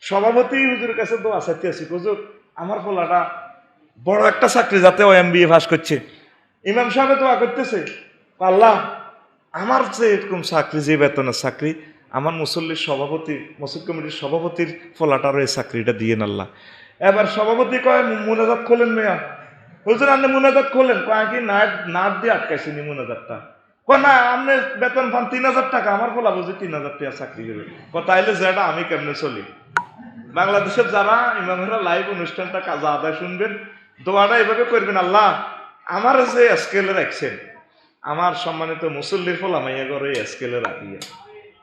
সভাপতি হুজুরের কাছে দোয়া চাইতে আছি, হুজুর আমার পোলাটা বড় একটা চাকরি যাতে ও MBA পাস করছে। ইমাম সাহেব দোয়া করতেছে, আল্লাহ আমার যে এরকম চাকরি, যে বেতনের চাকরি, আমার মুসল্লির সভাপতি, মসজিদ কমিটির সভাপতির পোলাটারও এই চাকরিটা দিয়ে আল্লাহ। এবার সভাপতি কয় মুনাজাত খোলেন মেয়া। হুজুর আপনি মুনাজাত খোলেন, কয় কি নাট দিয়ে আটকাইছি নি মুনাজাতটা। কয় না আপনি বেতন পান 3000 টাকা, আমার পোলা বুঝি 3000 টাকা চাকরি করবে। তাইলে যেটা আমি কেমনে চলি। বাংলাদেশের যারা ইমামেরা লাইভ অনুষ্ঠানটা কাজা আদায় শুনবেন, দোয়াটা এভাবে করবেন, আল্লাহ আমার যে স্কেলে রাখছেন, আমার সম্মানিত মুসল্লির ফল আমি এগরে স্কেলে রাখিয়া,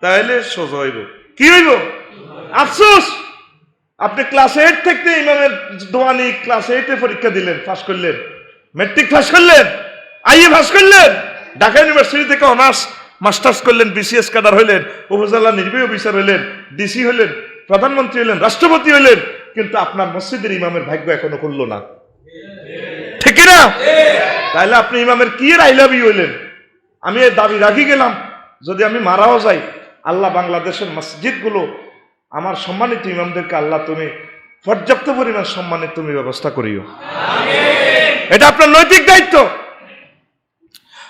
তাহলে সোজা হইব। কি হইব? আফসোস আপনি ক্লাস 8 থেকে ইমামের দোয়ানি ক্লাস 8 এ পরীক্ষা দিলেন, পাস করলেন, ম্যাট্রিক পাস করলেন, IE পাস করলেন, ঢাকা ইউনিভার্সিটি থেকে অনার্স মাস্টার্স করলেন, BCS ক্যাডার হইলেন, উপজেলা নির্বাহী অফিসার হইলেন, DC হইলেন, প্রধানমন্ত্রী হইলেন, রাষ্ট্রপতি হইলেন, কিন্তু আপনার মসজিদের ইমামের ভাগ্য এখনো খুলল না। ঠিক না? তাইলে আপনি ইমামের কি এর আইলাবি হইলেন? আমি এই দাবি রাখি গেলাম, যদি আমি মারাও যাই, আল্লাহ বাংলাদেশের মসজিদগুলো আমার সম্মানিত ইমামদেরকে আল্লাহ তুমি পর্যাপ্ত পরিমাণ সম্মানের তুমি ব্যবস্থা করিও। এটা আপনার নৈতিক দায়িত্ব।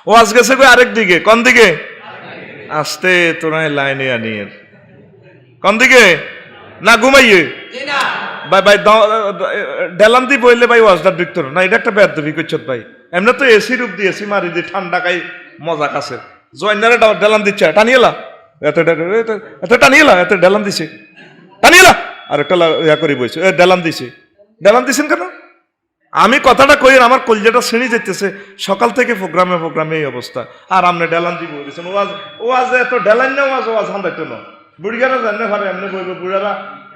ও আজ গেছে আরেক দিকে। কোন দিকে? আসতে তোরা লাইনে আনিয়ে কোন দিকে না ঘুমাইয়ে ভাই ভাই ডেলান্তি বইলে ভাই ওয়াজদার দিক না, এটা একটা বেদবি করছত ভাই। এমনি তো এসি রূপ দিয়ে এসি মারি দিয়ে ঠান্ডা খাই মজা কাছে জয়নারে ডেলান দিচ্ছে, টানিয়েলা এত টানিয়েলা, এত ডেলান দিছে টানিয়েলা, আর একটা ইয়া করি বইছে ডেলান দিছে। ডেলান দিছেন কেন? আমি কথাটা কই, আমার কলজাটা শ্রেণী যেতেছে সকাল থেকে প্রোগ্রামে এই অবস্থা, আর আপনি ডেলান দিব দিচ্ছেন। ওয়াজ এত ডেলান না, ওয়াজ হান্দাইতো না। বুড়িগারা জানলে পারে এমনি বইব, বুড়ারা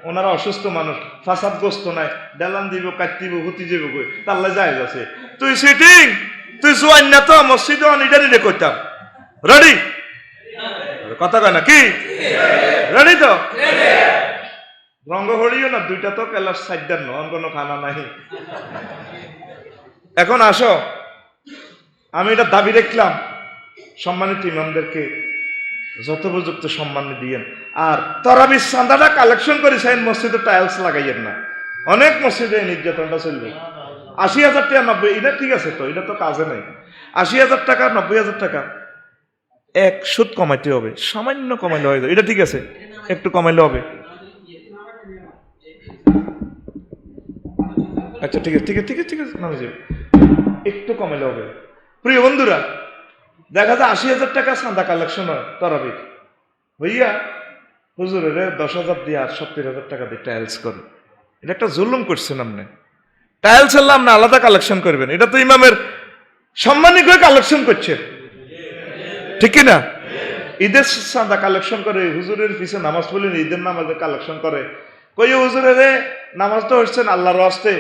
ওনারা অসুস্থ মানুষ, ফাসাদগ্রস্ত নাই, ডেলান দিব, কাটতিব, হুতি যাব কই, তাল্লা যায় আছে। তুই সিটিং, তুই জোয়ান না তো মসজিদে অনিডারি রে করতাম। রেডি? কথা কয় না কি? রেডি তো? রঙ্গ হরিও না, দুইটা তো কেলাস সাইডার নন, কোনো খানা নাই। এখন আসো, আমি এটা দাবি রাখলাম, সম্মানিত ইমামদেরকে যথোপযুক্ত সম্মান দিয়েন। আর তরাবির চাঁদাটা কালেকশন করেছেন, মসজিদে টাইলস লাগাইয়েন না। অনেক মসজিদে নির্যাতনটা চলবে। 80,000 টাকা 90, এটা ঠিক আছে তো, এটা তো কাজে নাই। 80,000 টাকা 90,000 টাকা এক সুদ কমাইতে হবে, সামান্য কমাইলে হয়ে যাবে, এটা ঠিক আছে, একটু কমাইলে হবে। আচ্ছা ঠিক আছে ঠিক আছে ঠিক আছে ঠিক আছে, নামে যাবে, একটু কমাইলে হবে। প্রিয় বন্ধুরা, দেখা যায় 80,000 টাকা চাঁদা কালেকশন হয় তরাবির, হইয়া হুজুরের 10,000 দিয়ে আর 70,000 টাকা দিয়ে টাইলস করে। এটা একটা জুলুম করছেন আপনি। টাইলস আল্লাহ আপনি আলাদা কালেকশন করবেন, এটা তো ইমামের সম্মানিক হয়ে কালেকশন করছে, ঠিক কিনা? ঈদের চাঁদা কালেকশন করে, হুজুরের পিছে নামাজ পড়লেন, ঈদের নামাজে কালেকশন করে, কই হুজুরের নামাজ তো হচ্ছেন আল্লাহর রাস্তে,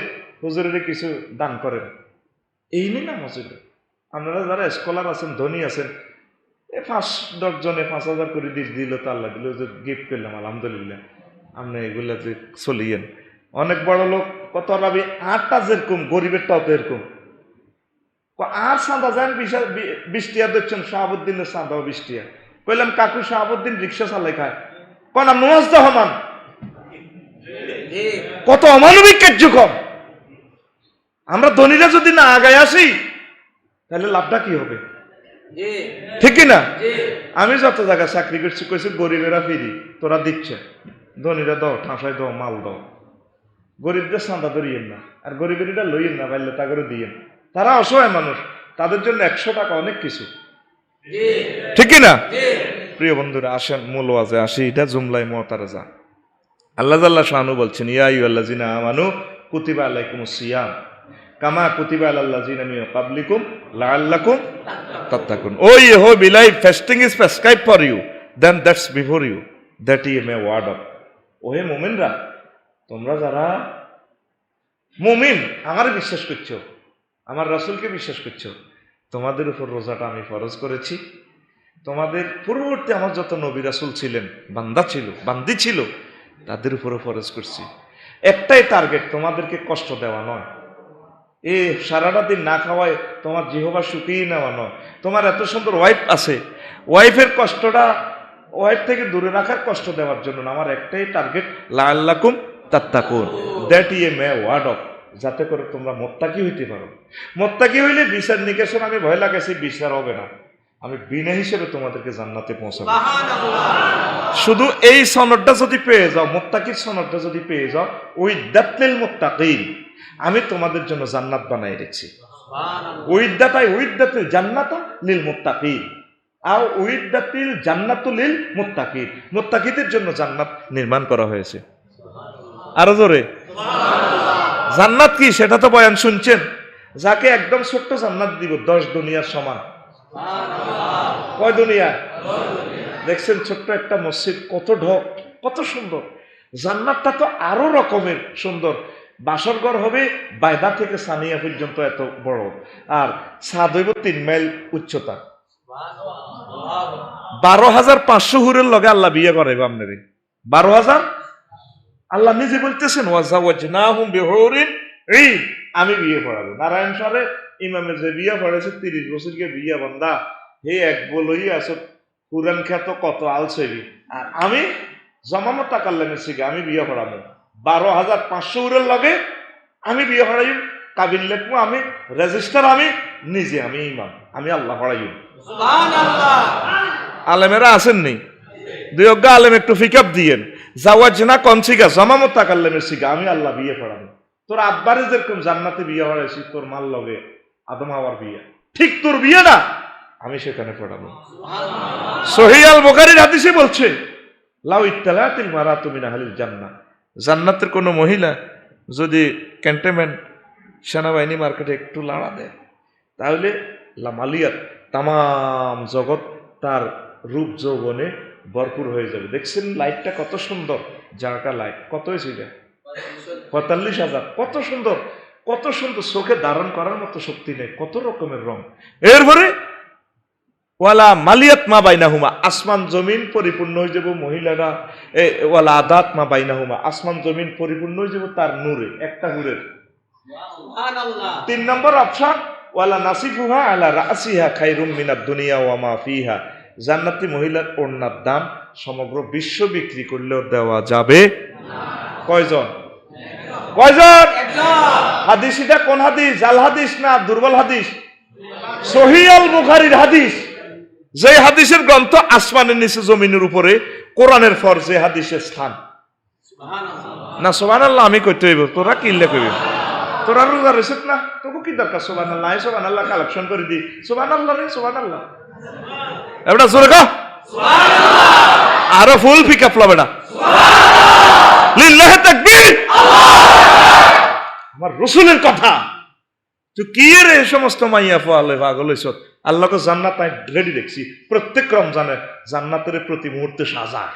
হুজুরের কিছু দান করেন, এই নিয়ে নামাজ হইল। আপনারা যারা স্কলার আছেন, ধনী আছেন, 5-10 জনে 5,000 করে দিল তো আল্লাহ দিল, গিফট করলাম আলহামদুলিল্লাহ, আপনি এগুলা যে চলিয়েন। অনেক বড় লোক কত রাবি 8টা যেরকম, গরিবেরটাও তো এরকম। আর চাঁদা যান 20 টাকা দিচ্ছেন, শাহাবুদ্দিনের চাঁদাও 20 টাকা। কইলাম কাকু শাহাবুদ্দিন রিক্সা চালাই খায়, কোন নওয়াজ রহমান, কত অমানবিক কার্যক্রম। আমরা ধনীরা যদি না আগায় আসি তাহলে লাভটা কি হবে? ঠিক কিনা? আমি যত জায়গায় চাকরি করছি, কইছি গরিবেরা ফিরি, তোরা দিচ্ছে, ধনীরা দাও, ঠাঁসাই দাও, মাল দাও, গরিবদের চাঁদা ধরিয়েন না, আর গরিবেরা লইয়েন না, পাইলে তা করে দিয়েন। তারা অসহায় মানুষ, তাদের জন্য 100 টাকা অনেক কিছু, ঠিক কিনা? প্রিয় বন্ধুরা, আসেন মূল ওয়াজে আসি। এটা জুমলাই মুতারাজা। আল্লাহ জাল্লা শানু বলছেন, ইয়া আইয়ুহাল্লাযিনা আমানু কুতিবা আলাইকুমুস সিয়াম কামা কুতিবা আলাল্লাযিনা মিন ক্বাবলিকুম লাআল্লাকুম তাত্তাকুন। Oh Yehova, believe fasting is prescribed for you, then that's before you, that ye may ward up. ওহে মুমিনরা, তোমরা যারা মুমিন, আমারে বিশ্বাস করছো, আমার রাসূলকে বিশ্বাস করছো, তোমাদের উপর রোজাটা আমি ফরজ করেছি। তোমাদের পূর্ববর্তী আমার যত নবী রাসূল ছিলেন, বান্দা ছিল, বান্দি ছিল, তাদের উপরও ফরজ করছি। একটাই টার্গেট, তোমাদেরকে কষ্ট দেওয়া নয়, সারাটা দিন না খাওয়ায় তোমার জিহবা শুকিয়ে নেওয়া নয়। তোমার এত সুন্দর ওয়াইফ আছে, ওয়াইফের কষ্টটা ওয়াইফ থেকে দূরে রাখার, কষ্ট দেওয়ার জন্য না, আমার একটাই টার্গেট, লাআল্লাকুম তাত্তাকুন, that ye may ward off, যাতে করে তোমরা মোত্তাকি হইতে পারো। মোত্তাকি হইলে বিচার নিকেশন আমি ভয় লাগাইছি, বিচার হবে না, আমি বিনা হিসেবে তোমাদেরকে জান্নাতে পৌঁছাবো। শুধু এই সনদটা যদি পেয়ে যাও, মোত্তাকির সনদটা যদি পেয়ে যাও, উইদ্দাতিল মুত্তাকিন, আমি তোমাদের জন্য জান্নাত বানাই রেখেছি। উইদ্দাতিল জান্নাতা লিল মুত্তাকিন, আও উইদ্দাতিল জান্নাতু লিল মুত্তাকিন, মুত্তাকিদের জন্য জান্নাত নির্মাণ করা হয়েছে। আরো জোরে জান্নাত কি সেটা তো বয়ান শুনছেন। যাকে একদম ছোট্ট জান্নাত দিব 10 দুনিয়ার সমান। কয় দুনিয়া? দেখছেন ছোট্ট একটা মসজিদ, কত ঢক, কত সুন্দর। জান্নাতটা তো আরো রকমের সুন্দর। বাসর ঘর হবে বাইদা থেকে সানিয়া পর্যন্ত এত বড়, আর ছাদ হইব 3 মাইল উচ্চতা। 12,500 হুরের লগে আল্লাহ বিয়ে করাইব আপনারে। 12,000 আল্লাহ নিজে বলতেছেন, ওয়াজাওয়াজনাহুম বিহুরিন ঈন, আমি বিয়ে পড়াবো। নারায়ণ সারে ইমামের যে বিয়ে পড়েছে 30 বছরকে বিয়ে বন্দা, হে এক বলই আছো কুরআন খ্যাত কত আলসেবি, আর আমি জমামত তাকাল্লামের শিখে আমি বিয়ে পড়াবো। 12,500 হুরের লগে আমি বিয়ে পড়াই, কাবিন লেখবো আমি, রেজিস্টার আমি নিজে, আমি ইমাম, আমি আল্লাহ পড়াই। আলেমেরা আসেননি, দুই অজ্ঞা আলেম একটু ফিকআপ দিয়েন। জাওয়াজনা কোন শিখা? জমামত তাকাল্লামের শিখা, আমি আল্লাহ বিয়ে পড়াবো। তোর আব্বারে যেরকম জান্নাতে বিয়ে পড়াইছি, তোর মাল লগে আদম হাওয়ার বিয়ে, ঠিক তোর বিয়ে না আমি সেখানে পড়াবো। সহিহ আল বুখারীর হাদিসে বলছে, লাউ ইত্তালাতিল মারাতু মিন আহলিল জান্নাহ, জান্নাতের কোন মহিলা যদি ক্যান্টনমেন্ট সেনাবাহিনী মার্কেটে একটু লাড়া দেয়, তাহলে লামালিয়াত, তামাম জগৎ তার রূপ যৌবনে ভরপুর হয়ে যাবে। দেখছেন লাইটটা কত সুন্দর, জায়গাটা লাইট কত হয়েছে? 45,000। কত সুন্দর, কত সুন্দর, চোখে ধারণ করার মতো শক্তি নেই, কত রকমের রং। এরপরে ওয়ালা মালিয়াত মা বাইনাহুমা, আসমান জমিন পরিপূর্ণ হয়ে যাব মহিলারা। ওয়ালা আদাত মা বাইনাহুমা, আসমান জমিন পরিপূর্ণ হয়ে যাব তার নূরে, একটা হুরের। 3 নম্বর অপশন, ওয়ালা নাসিফুহা আলা রাসিহা খায়রুম মিনাদ দুনিয়া ওয়া মা ফিহা, জান্নাতি মহিলার ওড়নার দাম সমগ্র বিশ্ব বিক্রি করলেও দেওয়া যাবে না। কয়জন? কয়জন? হাদিস এটা কোন হাদিস? জাল হাদিস না দুর্বল হাদিস? সহিহ আল বুখারীর হাদিস। যে হাদিসের গ্রন্থ আসমানের নিচে জমিনের উপরে, কোরআনের পর যে হাদিসের স্থান। না সুবহানাল্লাহ আমি কইতে হইব, তোরা কিল্লে কইবি? তোরা রোজা রইছত না, তোকে কি দরকার সুবহানাল্লাহ? সুবহানাল্লাহ কালেকশন করে দি, সুবহানাল্লাহ রে সুবহানাল্লাহ। এবড়া জোরে কও সুবহানাল্লাহ, আরো ফুল পিকআপ লবে না সুবহানাল্লাহ, লিল্লাহি তাকবীর, আল্লাহু আমার রাসূলের কথা। তো কি রে সমস্ত মাইয়া ফলে পাগল হইছত। আল্লাহকে জান্নাত আমি রেডি দেখছি, প্রত্যেক রমজানে জান্নাতের প্রতি মুহূর্তে সাজায়।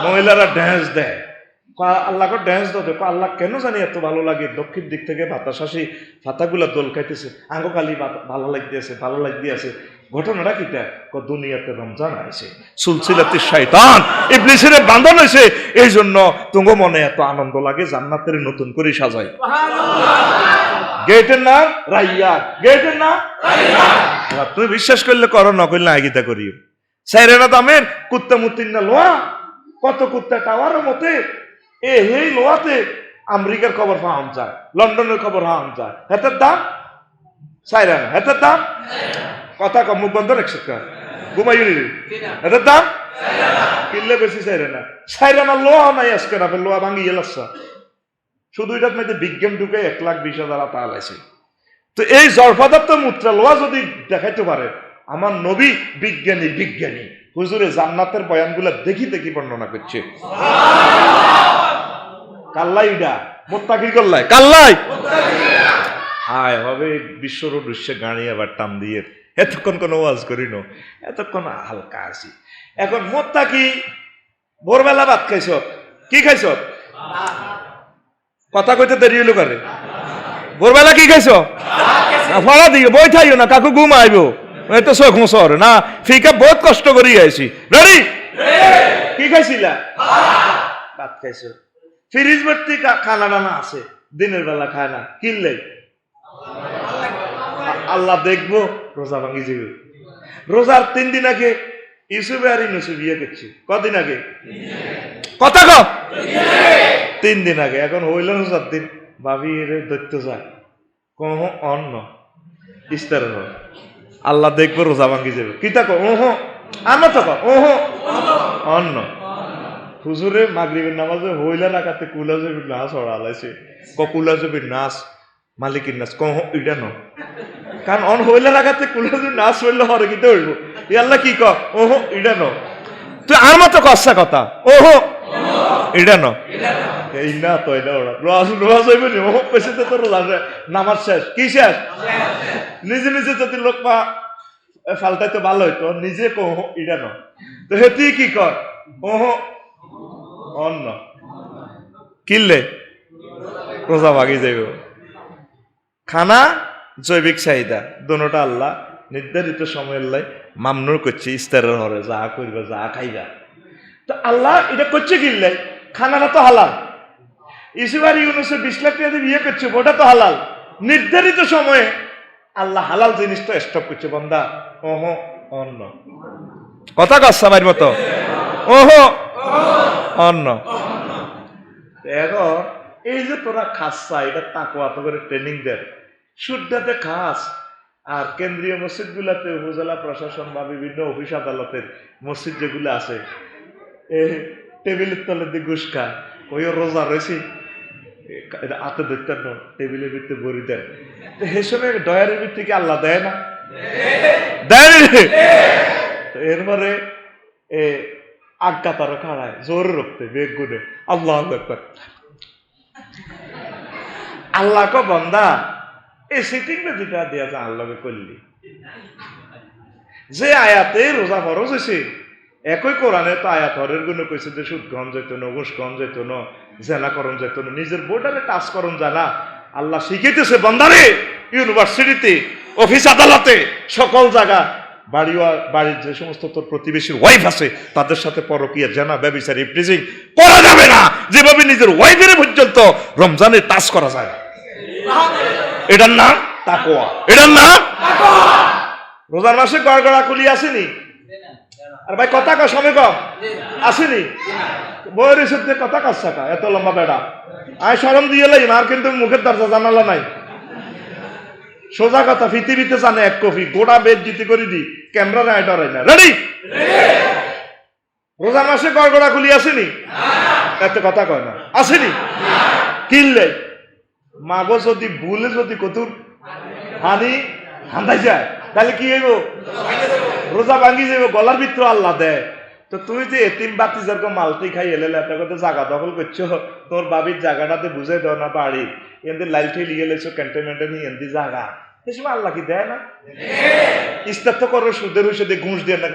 মহিলারা ড্যান্স দেয়, আল্লাহকে ড্যান্স দাও, দেখো আল্লাহ কেন জানি এত ভালো লাগে। দক্ষিণ দিক থেকে বাতাস আসি, ফাতাগুলা দোল খাইতেছে, আঙ্গো কালি ভালো লাগতেছে, ভালো লাগতেছে। ঘটনাটা কিটা? দুনিয়াতে রমজান আছে, সুলসিলাতে শয়তান ইবলিসের বাঁধন হয়েছে, এই জন্য তোমার মনে এত আনন্দ লাগে, জান্নাতের নতুন করে সাজায়। গেটের নাম রাইয়ান, গেটের নাম রাইয়ান। তুমি বিশ্বাস করলে করো, না করলে আগিতা করিও। সাইরেনা দামের কুত্তা মুতিন্না লোয়া, কত কুত্তা টাওয়ারের মতে এই লোয়াতে আমেরিকার খবর পাওয়া যায়, লন্ডনের খবর পাওয়া যায়। হেতের দাম সাইরানা, হেতের দাম কথা কম, মুখ বন্ধ রাখছে ঘুমাই, হেতের দাম কিনলে বেশি সাইরানা। সাইরানা লোয়া নাই আজকে, না লোয়া ভাঙি এলাচ্ছা। শুধু এটার মধ্যে বিজ্ঞান ঢুকে 1,20,000 টাকা লাইছে। তো এই জড়পদার্থ মুত্রা লোয়া যদি দেখাইতে পারে, আমার নবী বিজ্ঞানী, বিজ্ঞানী হুজুরে জান্নাতের বয়ানগুলা দেখি দেখি বর্ণনা করছে। কাল্লাই ডা মোত্তাকি করলাই, কাল্লাই হায় হবে বিশ্বর দৃশ্যে গাড়ি আবার টান দিয়ে। এতক্ষণ কোনো ওয়াজ করি না, এতক্ষণ হালকা আছি। এখন মোত্তাকি ভোরবেলা ভাত খাইছ, কি খাইছ? কথা কইতে দেরি হইলো করে। ভোরবেলা কি খাইছ? ফলা দিও, বই থাইও না, কাকু ঘুম আইব, তো চোখ মোচর না। ফিকা বহুত কষ্ট করি আইছি। রেডি? কি খাইছিলা? ভাত খাইছ। ফ্রিজ ভর্তি খানা টানা আছে, দিনের বেলা খায় না, কিনলে আল্লাহ দেখবো রোজা ভাঙি যাবে। রোজার 3 দিন আগে ইউসুফ আর ইউনুস বিয়ে করছে কদিন আগে, কথা ক 3 দিন আগে। এখন হইল না 7 দিন, ভাবি এর দৈত্য যায় কহ অন্ন ইস্তার আল্লাহ দেখবো রোজা ভাঙ্গি যাবে কি তা ওহ আমার তো ওহ অন্ন। হুজুরে মাগরিবের নামাজে হইলা রাখাতে কুলা যাবি নাচ হড়ালাইছে কুলা যাবি নাচ মালিকের নাচ কহ এটা ন, কারণ অন হইলা রাখাতে কুলা যাবি নাচ হইলে হরে কিতে হইব আল্লাহ কি ক ওহ এটা ন, তুই আর মতো কষা কথা ওহ এটা ন এই না তো এটা ওরা রোজ হইবে নি ওহ পেছে তো রোজা নামাজ শেষ কি শেষ। নিজে নিজে যদি লোক পা ফালতাইতে ভালো হইতো, নিজে কহ এটা ন, তো হেতি কি কর ওহ অন্য কিনলে রোজা ভাগি যাইব। খানা জৈবিক চাহিদা দোনোটা আল্লাহ নির্ধারিত সময়ের লাই মামনুর করছে ইস্তারের হরে যা করবে যা খাইবা। তো আল্লাহ এটা করছে কিনলে খানাটা তো হালাল। ইউসুফ আর ইউনুসের 20 লাখ টাকা দিয়ে বিয়ে করছে ওটা তো হালাল। নির্ধারিত সময়ে আল্লাহ হালাল জিনিসটা স্টপ করছে বন্দা ওহ অন্য কথা কচ্ছা বাড়ির মতো ওহ অন্য। এখন এই যে তোরা খাসা এটা তাকওয়া তো করে ট্রেনিং দেন শুদ্ধতে খাস। আর কেন্দ্রীয় মসজিদ গুলাতে উপজেলা প্রশাসন বা বিভিন্ন অফিস আদালতের মসজিদ যেগুলো আছে টেবিলের তলে দিয়ে ঘুষ খায় ওই রোজা রয়েছে হাতে ধরতে টেবিলের ভিতরে বড়ি দেয়। সে সময় ডয়ারের ভিতরে কি আল্লাহ দেয় না দেয়? এরপরে আজ্ঞা তারা খাড়ায় জোরে রক্তে বেগ গুনে আল্লাহ আল্লাহ কো বন্দা এই সিটিং যেটা দেয়া যায় আল্লাহকে করলি যে আয়াতে রোজা ফরজ হয়েছে একই কোরআনে তো আয়াত হরের গুণ কইছে যে সুদ গ্রহণ যেত না, ঘুষ গ্রহণ যেত না, জেনা করণ যেত না, নিজের বোর্ডারে টাচ করণ জানা আল্লাহ শিখাইতেছে বন্দারে ইউনিভার্সিটিতে অফিস আদালতে সকল জায়গা বাড়ির যে সমস্ত তোর প্রতিবেশীর ওয়াইফ আছে তাদের সাথে পরকীয়া জানা ব্যভিচার ইফটিজিং করা যাবে না, যেভাবে নিজের ওয়াইফের পর্যন্ত রমজানে টাচ করা যায়। এটার নাম তাকওয়া, এটার নাম রোজার মাসে গড়গড়া কুলি আসেনি আর ভাই কথা কা সময় কম আসেনি বইয়ের সাথে কথা কাজ থাকা এত লম্বা বেড়া আয় সরম দিয়ে লাইম আর কিন্তু মুখের দরজা জানালা নাই সোজা কথা পৃথিবীতে জানে এক কফি গোটা বেদ জিতে করে দি ক্যামেরা নাই ডরাই না রেডি। রোজার মাসে গড়গড়া কুলি আসেনি এত কথা কয় না আসেনি কিনলে মাগো যদি ভুলে যদি কতুর হানি হান্দাই যায় তাহলে কি হইব রোজা ভাঙ্গি যাইব গলার ভিতর আল্লাহ দেয়। তো তুই যে এতিম বাতি যেরকম মালতি খাই এলে একটা জায়গা দখল করছো তোর বাবির জায়গাটাতে বুঝে দাও না বাড়ি এমনি লাইল ঠেলি গেলেছো ক্যান্টনমেন্টে নিয়ে এমনি জায়গা এই সময় আল্লাহ কি দেয় না ইস্তার তো করো সুদের হুসেদে ঘুষ দিয়ে না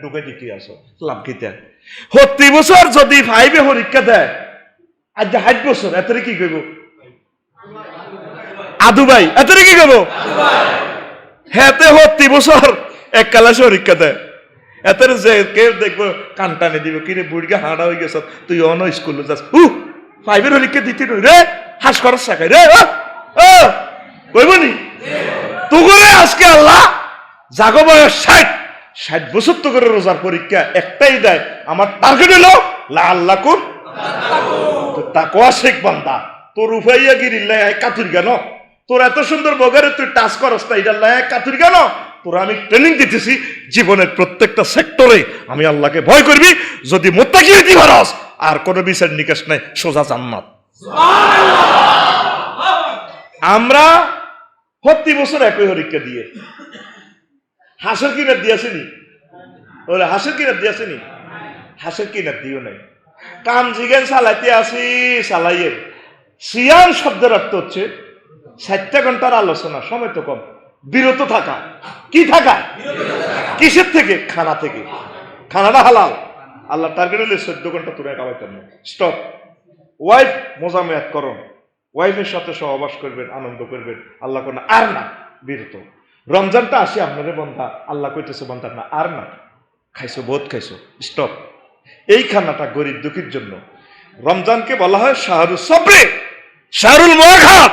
ঢুকে দিতে আসো লাভ খেতে 30 বছর যদি 5 পরীক্ষা দেয় আজ 60 বছর এতরে কি করবো আদু ভাই এতরে কি করবো হেতে 30 বছর এক ক্লাসে পরীক্ষা দেয় এতের যে কেউ দেখবো কানটানে দিব কিরে বুড়িকে হাঁড়া হয়ে গেছ তুই অন স্কুলে যাস 5 পরীক্ষা দিতে নই রে হাস করার শাখায় রে কইবনি তো করে আজকে আল্লাহ জাগো বয়স 60 বছর তো করে রোজার পরীক্ষা একটাই দেয় আমার টার্গেট হলো আল্লাহ কোন তাকওয়া শেখ বান্দা তোর উফাইয়া গিরিল্লাই কাতুর কেন তোর এত সুন্দর বগারে তুই টাচ করস না এটা লাই কাতুর কেন তোরা আমি ট্রেনিং দিতেছি জীবনের প্রত্যেকটা সেক্টরে আমি আল্লাহকে ভয় করবি যদি মুত্তাকি হইতে পারস আর কোনো বিচার নিকাশ নাই সোজা জান্নাত। আমরা 30 বছর একই পরীক্ষা দিয়ে হাসের কিনার দিয়েছিনি ওরা হাসের কিনার দিয়েছিনি হাসের কিনার দিও নাই কাম জিজ্ঞান চালাইতে আসি চালাইয়ের সিয়াম শব্দের অর্থ হচ্ছে 60 ঘন্টার আলোচনা সময় তো কম বিরত থাকা কি থাকা কিসের থেকে খানা থেকে খানাটা হালাল আল্লাহ টার্গেট হলে 14 ঘন্টা তোরা খাওয়াইতেন না স্টপ ওয়াইফ মোজামেয়াত করুন ওয়াইফের সাথে সহবাস করবেন আনন্দ করবেন আল্লাহ কোন আর না বিরত রমজানটা আসি আপনারে বন্ধা আল্লাহ কইতেছে বন্ধা না আর না খাইছো বহুত খাইছো স্টপ এই খানাটা গরিব দুঃখীর জন্য রমজানকে বলা হয় শাহরুল সবরে শাহরুল মুআখাত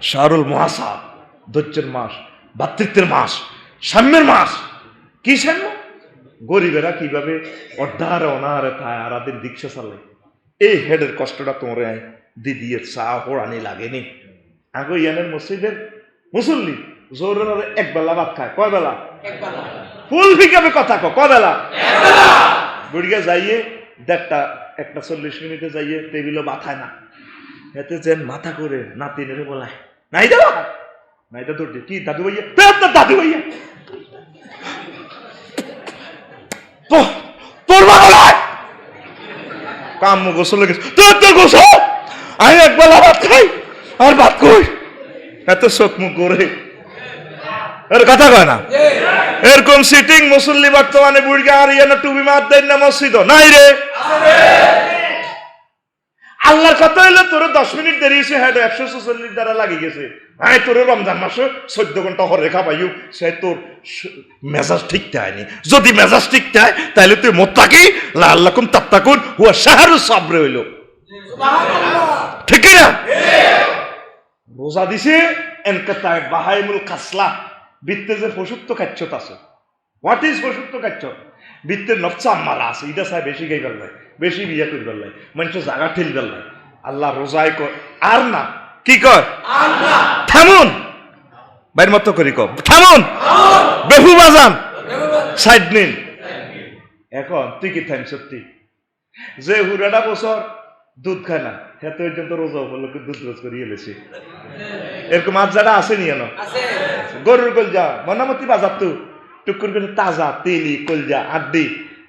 শাহরুল মুহাসাব ধৈর্যের মাস ভাতৃত্বের মাস সাম্যের মাস কি সাম্য গরিবেরা কিভাবে অর্ধারে অনাহারে থায় আরাদের দীক্ষা চালে, এই হেডের কষ্টটা তোমরা দিদিয়ে চা পড়ানি লাগেনি। আগে ইয়ানের মসজিদের মুসল্লি জোরে এক বেলা ভাত খায়, কয় বেলা? ফুল ফিকাবে কথা কয় বেলা? বুড়িয়া যাইয়ে দেড়টা 1:40 যাইয়ে টেবিলও মাথায় না, এতে যেন মাথা করে নাতিনের বলায় নাই দেওয়া নাই দা ধরতে কি দাদু ভাইয়া, দাদু ভাইয়া তোর বাংলায় কাম গোসল গেছে, তোর গোসল আমি একবেলা ভাত খাই আর ভাত কই, এত চোখ মুখ করে এর কথা কয় না। এরকম সিটিং মুসল্লি বর্তমানে বুড়িয়া আর ইয়ানা টুবি মার দেন না মসজিদ নাই রে। আল্লাহর কথা হইলে তোর 10 মিনিট দেরি হয়েছে, হ্যাঁ 146 দ্বারা লাগি গেছে। হ্যাঁ তোর রমজান মাসে 14 ঘন্টা হরে খাবাইও, সে তোর মেজাজ ঠিক হয়নি। যদি মেজাজ ঠিক হয় তাহলে তুই মোত্তাকি লাআল্লাকুম তাত্তাকুন হুয়া শাহরু সাবর হইল, ঠিক না? রোজা দিছে এনকাতায় বাহাইমুল কাসলা, বৃত্তের যে পশুত্ব কাচ্ছত আছে। হোয়াট ইজ পশুত্ব কাচ্ছত? বৃত্তের নফসা আম্মারা আছে, এটা চাই বেশি গাই বেল্লাই, বেশি বিয়া করি বেল্লাই, মানুষের জায়গা ঠেল বেল্লাই। আল্লাহ রোজায় কয় আর না, কি কয়? থামুন, বাইর মতো করি কম থামুন, বেহু বাজান সাইড নিন। এখন তুই কি থাম সত্যি যে হুরাটা বছর দুধ খায় না, হ্যাঁ তো পর্যন্ত রোজা উপলক্ষে দুধ রোজ করিয়ে এলেছে। এরকম আজ যারা আছে নি কেন? গরুর কলজা মনামতি বাজার তো টুকুর করে তাজা তেলি কলজা আড্ডি,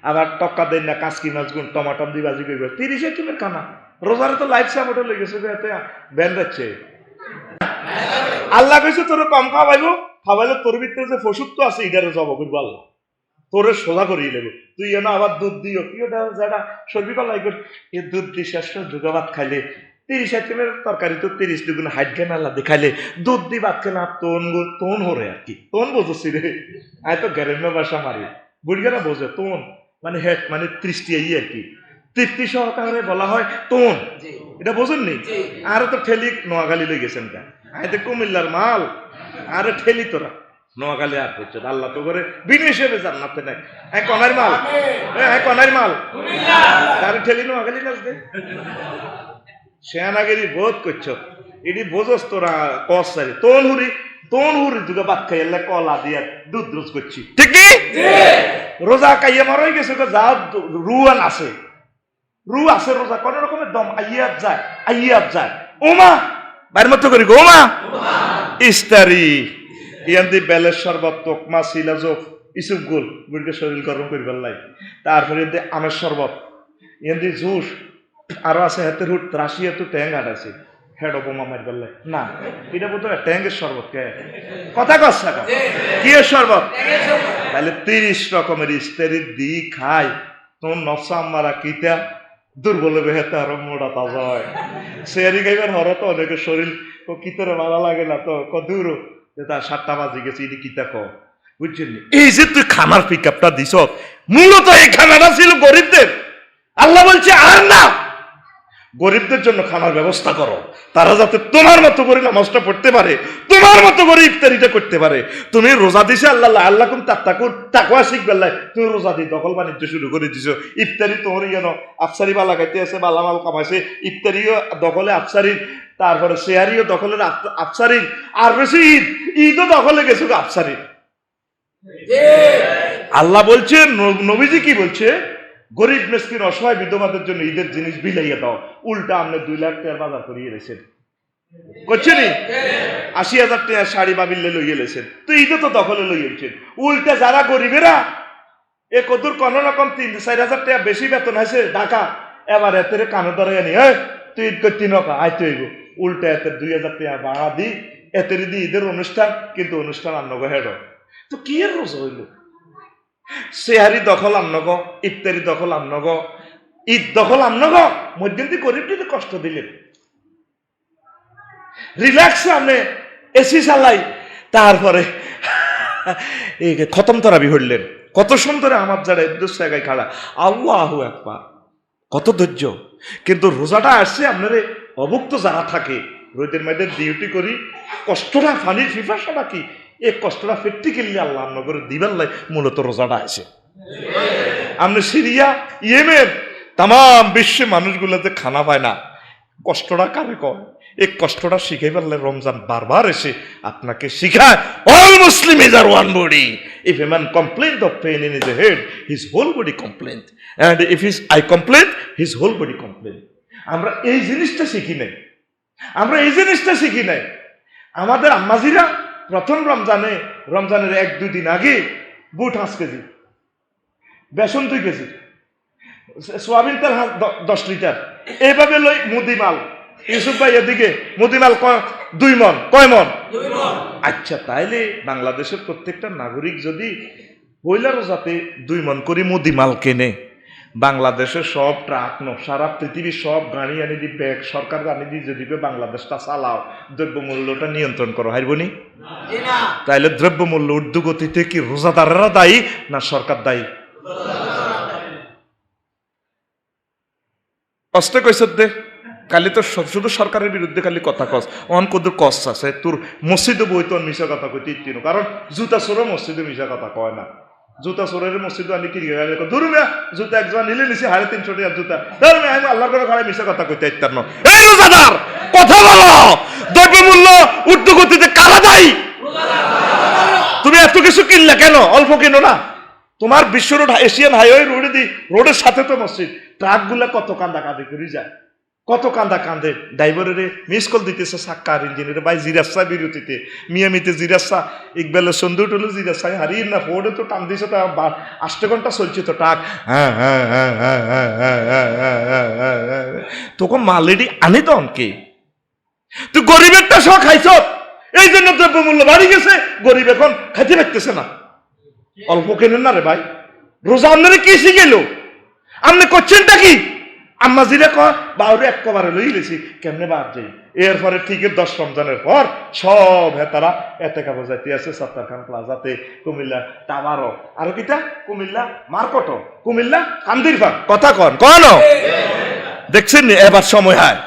আবার টক্কা দেন না কাঁচকি মাছ গুণ টমাটম দিয়ে বাজি করবে 30 আইটেমের খানা। রোজারে তো লাইফ সাপোর্টে লেগেছে, ব্যান যাচ্ছে। আল্লাহ কইছে তোর কম খাওয়াইলে তোর ভিতরে যে পশুত্ব আছে এটারে জব করবো আল্লাহ, তোরে সোজা করিয়ে নেবো। তুই এনে আবার দুধ দিও কি ওটা যারা সর্বি পাল্লাই কর, এ দুধ দিয়ে শেষ দুগাবাদ খাইলে 30 আইটেমের তরকারি তো 30 দুগুণ হাইট গেন আল্লাহ দেখাইলে দুধ দি ভাত খেলে তোন হরে আর কি তোন বোঝছি রে। আয় তো গ্যারেন্ট বাসা মারি বুড়িয়ারা বোঝে তোন মানে হেড মানে 30টি আর কি, তৃপ্তি সহকারে বলা হয় তোন, এটা বোঝেননি? আরো তো ঠেলি নোয়াখালী লই গেছেন কা, আয় তো কুমিল্লার মাল আরে ঠেলি তোরা নোয়াখালী আর করছে। আল্লাহ তো করে বিন হিসেবে জান্নাতে নাই, এক কনার মাল, এক কনার মাল আরে ঠেলি নোয়াখালী নাচবে। শেয়ানাগিরি বোধ করছো, এটি বোঝস তোরা কসারি তোন হুরি দুটো বাদ খাই এলে কলা দিয়ে দুধ রোজ করছি, ঠিক কি? রোজা কাইয়া মারাই গেছে যা রুয়ান আছে, রু আছে রোজা কোন রকমের দম আইয়াত যায় ওমা বাইর মতো করি গো ওমা ইস্তারি ইয়ান্দি বেলের শরবত তোকমা সিলাজক ইসুফ গুল বুড়িকে শরীর গরম করি বেল্লাই, তারপরে ইয়ান্দি আমের শরবত ইয়ান্দি জুস, আরো আছে হাতের হুট রাশিয়া তো ট্যাং আটাছে হেড বোমা মার বেল্লাই না, এটা বলতো ট্যাঙ্গের শরবত কে কথা কস কি এর শরবত? তাহলে 30 রকমের ইস্তারি দি খাই তোর নফসা মারা কিতা দুর্বল বেহেতে আরো মোটা তাজা হয়। সেয়ারি গাইবার হরে তো অনেকের শরীর কিতরে ভালো লাগে না তো দূর তার 7টা বাজে গেছে এটি কিতা ক বুঝছেন? এই যে তুই খানার পিক আপটা দিস মূলত এই খানাটা ছিল গরিবদের। আল্লাহ বলছে আর না, গরিবদের জন্য খানার ব্যবস্থা করো, তারা যাতে তোমার মতো করে নামাজটা পড়তে পারে, তোমার মতো করে ইফতারিটা করতে পারে। তুমি রোজা দিছে আল্লাহ কোন তাকওয়া শিখবেল্লাই, তুমি রোজা দিয়ে দখল বাণিজ্য শুরু করে দিছো। ইফতারি তোমার যেন আফসারি বা লাগাইতে আছে বালামাল কামাইছে, ইফতারিও দখলে আফসারির, তারপরে শেয়ারিও দখলের আফসারির, আর বেশি ঈদও দখলে গেছে আফসারির। আল্লাহ বলছে, নবীজি কি বলছে? গরিব মিসকিন অসহায় বিধবাদের জন্য ঈদের জিনিস বিলাইয়া দাও। উল্টা আপনি 2 লাখ টাকার বাজার করিয়ে রেছেন করছেন, 80,000 টাকা শাড়ি বাবিল্লে লইয়ে লেছেন, তো ঈদে তো দখলে লইয়েছেন। উল্টা যারা গরিবেরা এ কদুর কোন রকম 3-4 হাজার টাকা বেশি বেতন হয়েছে ঢাকা, এবার এতের কানে ধরে আনি তুই ঈদ করতি নকা আইতে হইব, উল্টা এতের 2,000 টাকা ভাড়া দি এতের দি ঈদের অনুষ্ঠান, কিন্তু অনুষ্ঠান আন্নগ হেড। তো কি এর রোজ হইল? সেহারি দখল আমনগ, ইফতারি দখল আমনগ, ঈদ দখল আমনগ, মধ্যন্তি গরিবটিতে কষ্ট দিলেন। রিল্যাক্স আপনি এসি চালাই, তারপরে খতম তারাবি হইলেন। কত সুন্দর আমার যারা জায়গায় খাড়া আল্লাহু আকবার, কত ধৈর্য। কিন্তু রোজাটা আসছে আপনার অভুক্ত যারা থাকে, রোদের মধ্যে ডিউটি করি, কষ্টটা ফানির ফিফাসাটা কি এই কষ্টটা ফিরতে গেলে আল্লাহ নগরে দিবেন লাই, মূলত রোজাটা আসে। আপনি সিরিয়া, ইয়েমেন, তাম বিশ্বে মানুষগুলোতে খানা পায় না, কষ্টটা কারে কয়? এই কষ্টটা শিখাই পারলে রমজান বারবার এসে আপনাকে শিখায়, all Muslim is are one body, if a man complain of pain in his head, his whole body complain, and if his eye complain, his whole body complain. আমরা এই জিনিসটা শিখি নাই, আমরা এই জিনিসটা শিখি নাই। আমাদের আম্মাজিরা প্রথম রমজানের 1-2 দিন আগে বুট 5 কেজি, বেসন 2 কেজি, সোয়াবিন তেল 10 লিটার, এইভাবে লই মুদি মাল। ইউসুফ ভাই এদিকে মুদি মাল 2 মন, কয় মন? 2 মন। আচ্ছা, তাইলে বাংলাদেশের প্রত্যেকটা নাগরিক যদি পয়লা রোজাতে 2 মন করে মুদি মাল কেনে, বাংলাদেশের সব ট্রাক সারা পৃথিবীর সব গাড়ি আনি দি, ব্যাগ সরকার আনি দি, যদি বাংলাদেশটা চালাও, দ্রব্যমূল্যটা নিয়ন্ত্রণ করো, হারবনি? তাইলে দ্রব্যমূল্য ঊর্ধ্বগতিতে কি রোজাদারেরা দায়ী না সরকার দায়ী? কষ্ট কইস দে, কালি তো শুধু সরকারের বিরুদ্ধে খালি কথা কস, অন কদুর কষ্ট আছে তোর। মসজিদে বই তোর মিশা কথা কইতে ইত্তিনো, কারণ জুতা চোরও মসজিদে মিশা কথা কয় না। জুতা চোরের মসজিদে আনি কিনে গেলে ধরু মিয়া জুতা একজন নিলে নিছি 350 টাকার জুতা, ধরু মিয়া আমি আল্লাহর করে খারাপ মিশা কথা কইতে ইত্তার। এই রোজাদার কথা বলো, দ্রব্যমূল্য ঊর্ধ্বগতিতে কারা দায়ী? তুমি এত কিছু কিনলে কেন? অল্প কিনো না। তোমার বিশ্ব রোড, এশিয়ান হাইওয়ে রোডে দি, রোডের সাথে তো মসজিদ, ট্রাকগুলা কত কান্দা কাঁদে করে যায়, কত কান্দা কান্দে। ড্রাইভারের মিস কল দিতেছে সাক্কার ইঞ্জিনিয়ার ভাই জিরাসা বিরতিতে, মিয়ামিতে জিরাসা, ইকবালের সন্ধু টলে জিরাসা হারিয়ে না, ফোর্ডে তো টান দিছে, তো 8 ঘন্টা চলছে তো ট্রাক, তখন মালেডি আনি তো অনকে, তুই গরিবেরটা সহ খাইছ, এই জন্য দ্রব্যমূল্য বাড়ি গেছে, গরিব এখন খাইতে পারতেছে না। অল্প কেনেন না রে ভাই। রোজা আপনারা কি শিখেল? আপনি করছেনটা কি? আম্মাজিরা কয় বাউরে এক কবারে লই গেছি, কেমনে বার যাই। এরপরে ঠিক 10 রমজানের পর সব তারা এতেকা বোঝাইতে আছে সত্তারখান প্লাজাতে, কুমিল্লা টাওয়ারও, আর কিটা কুমিল্লা মার্কেটও, কুমিল্লা কান্দির ফাঁক, কথা কন কন দেখছেন নি? এবার সময় হয়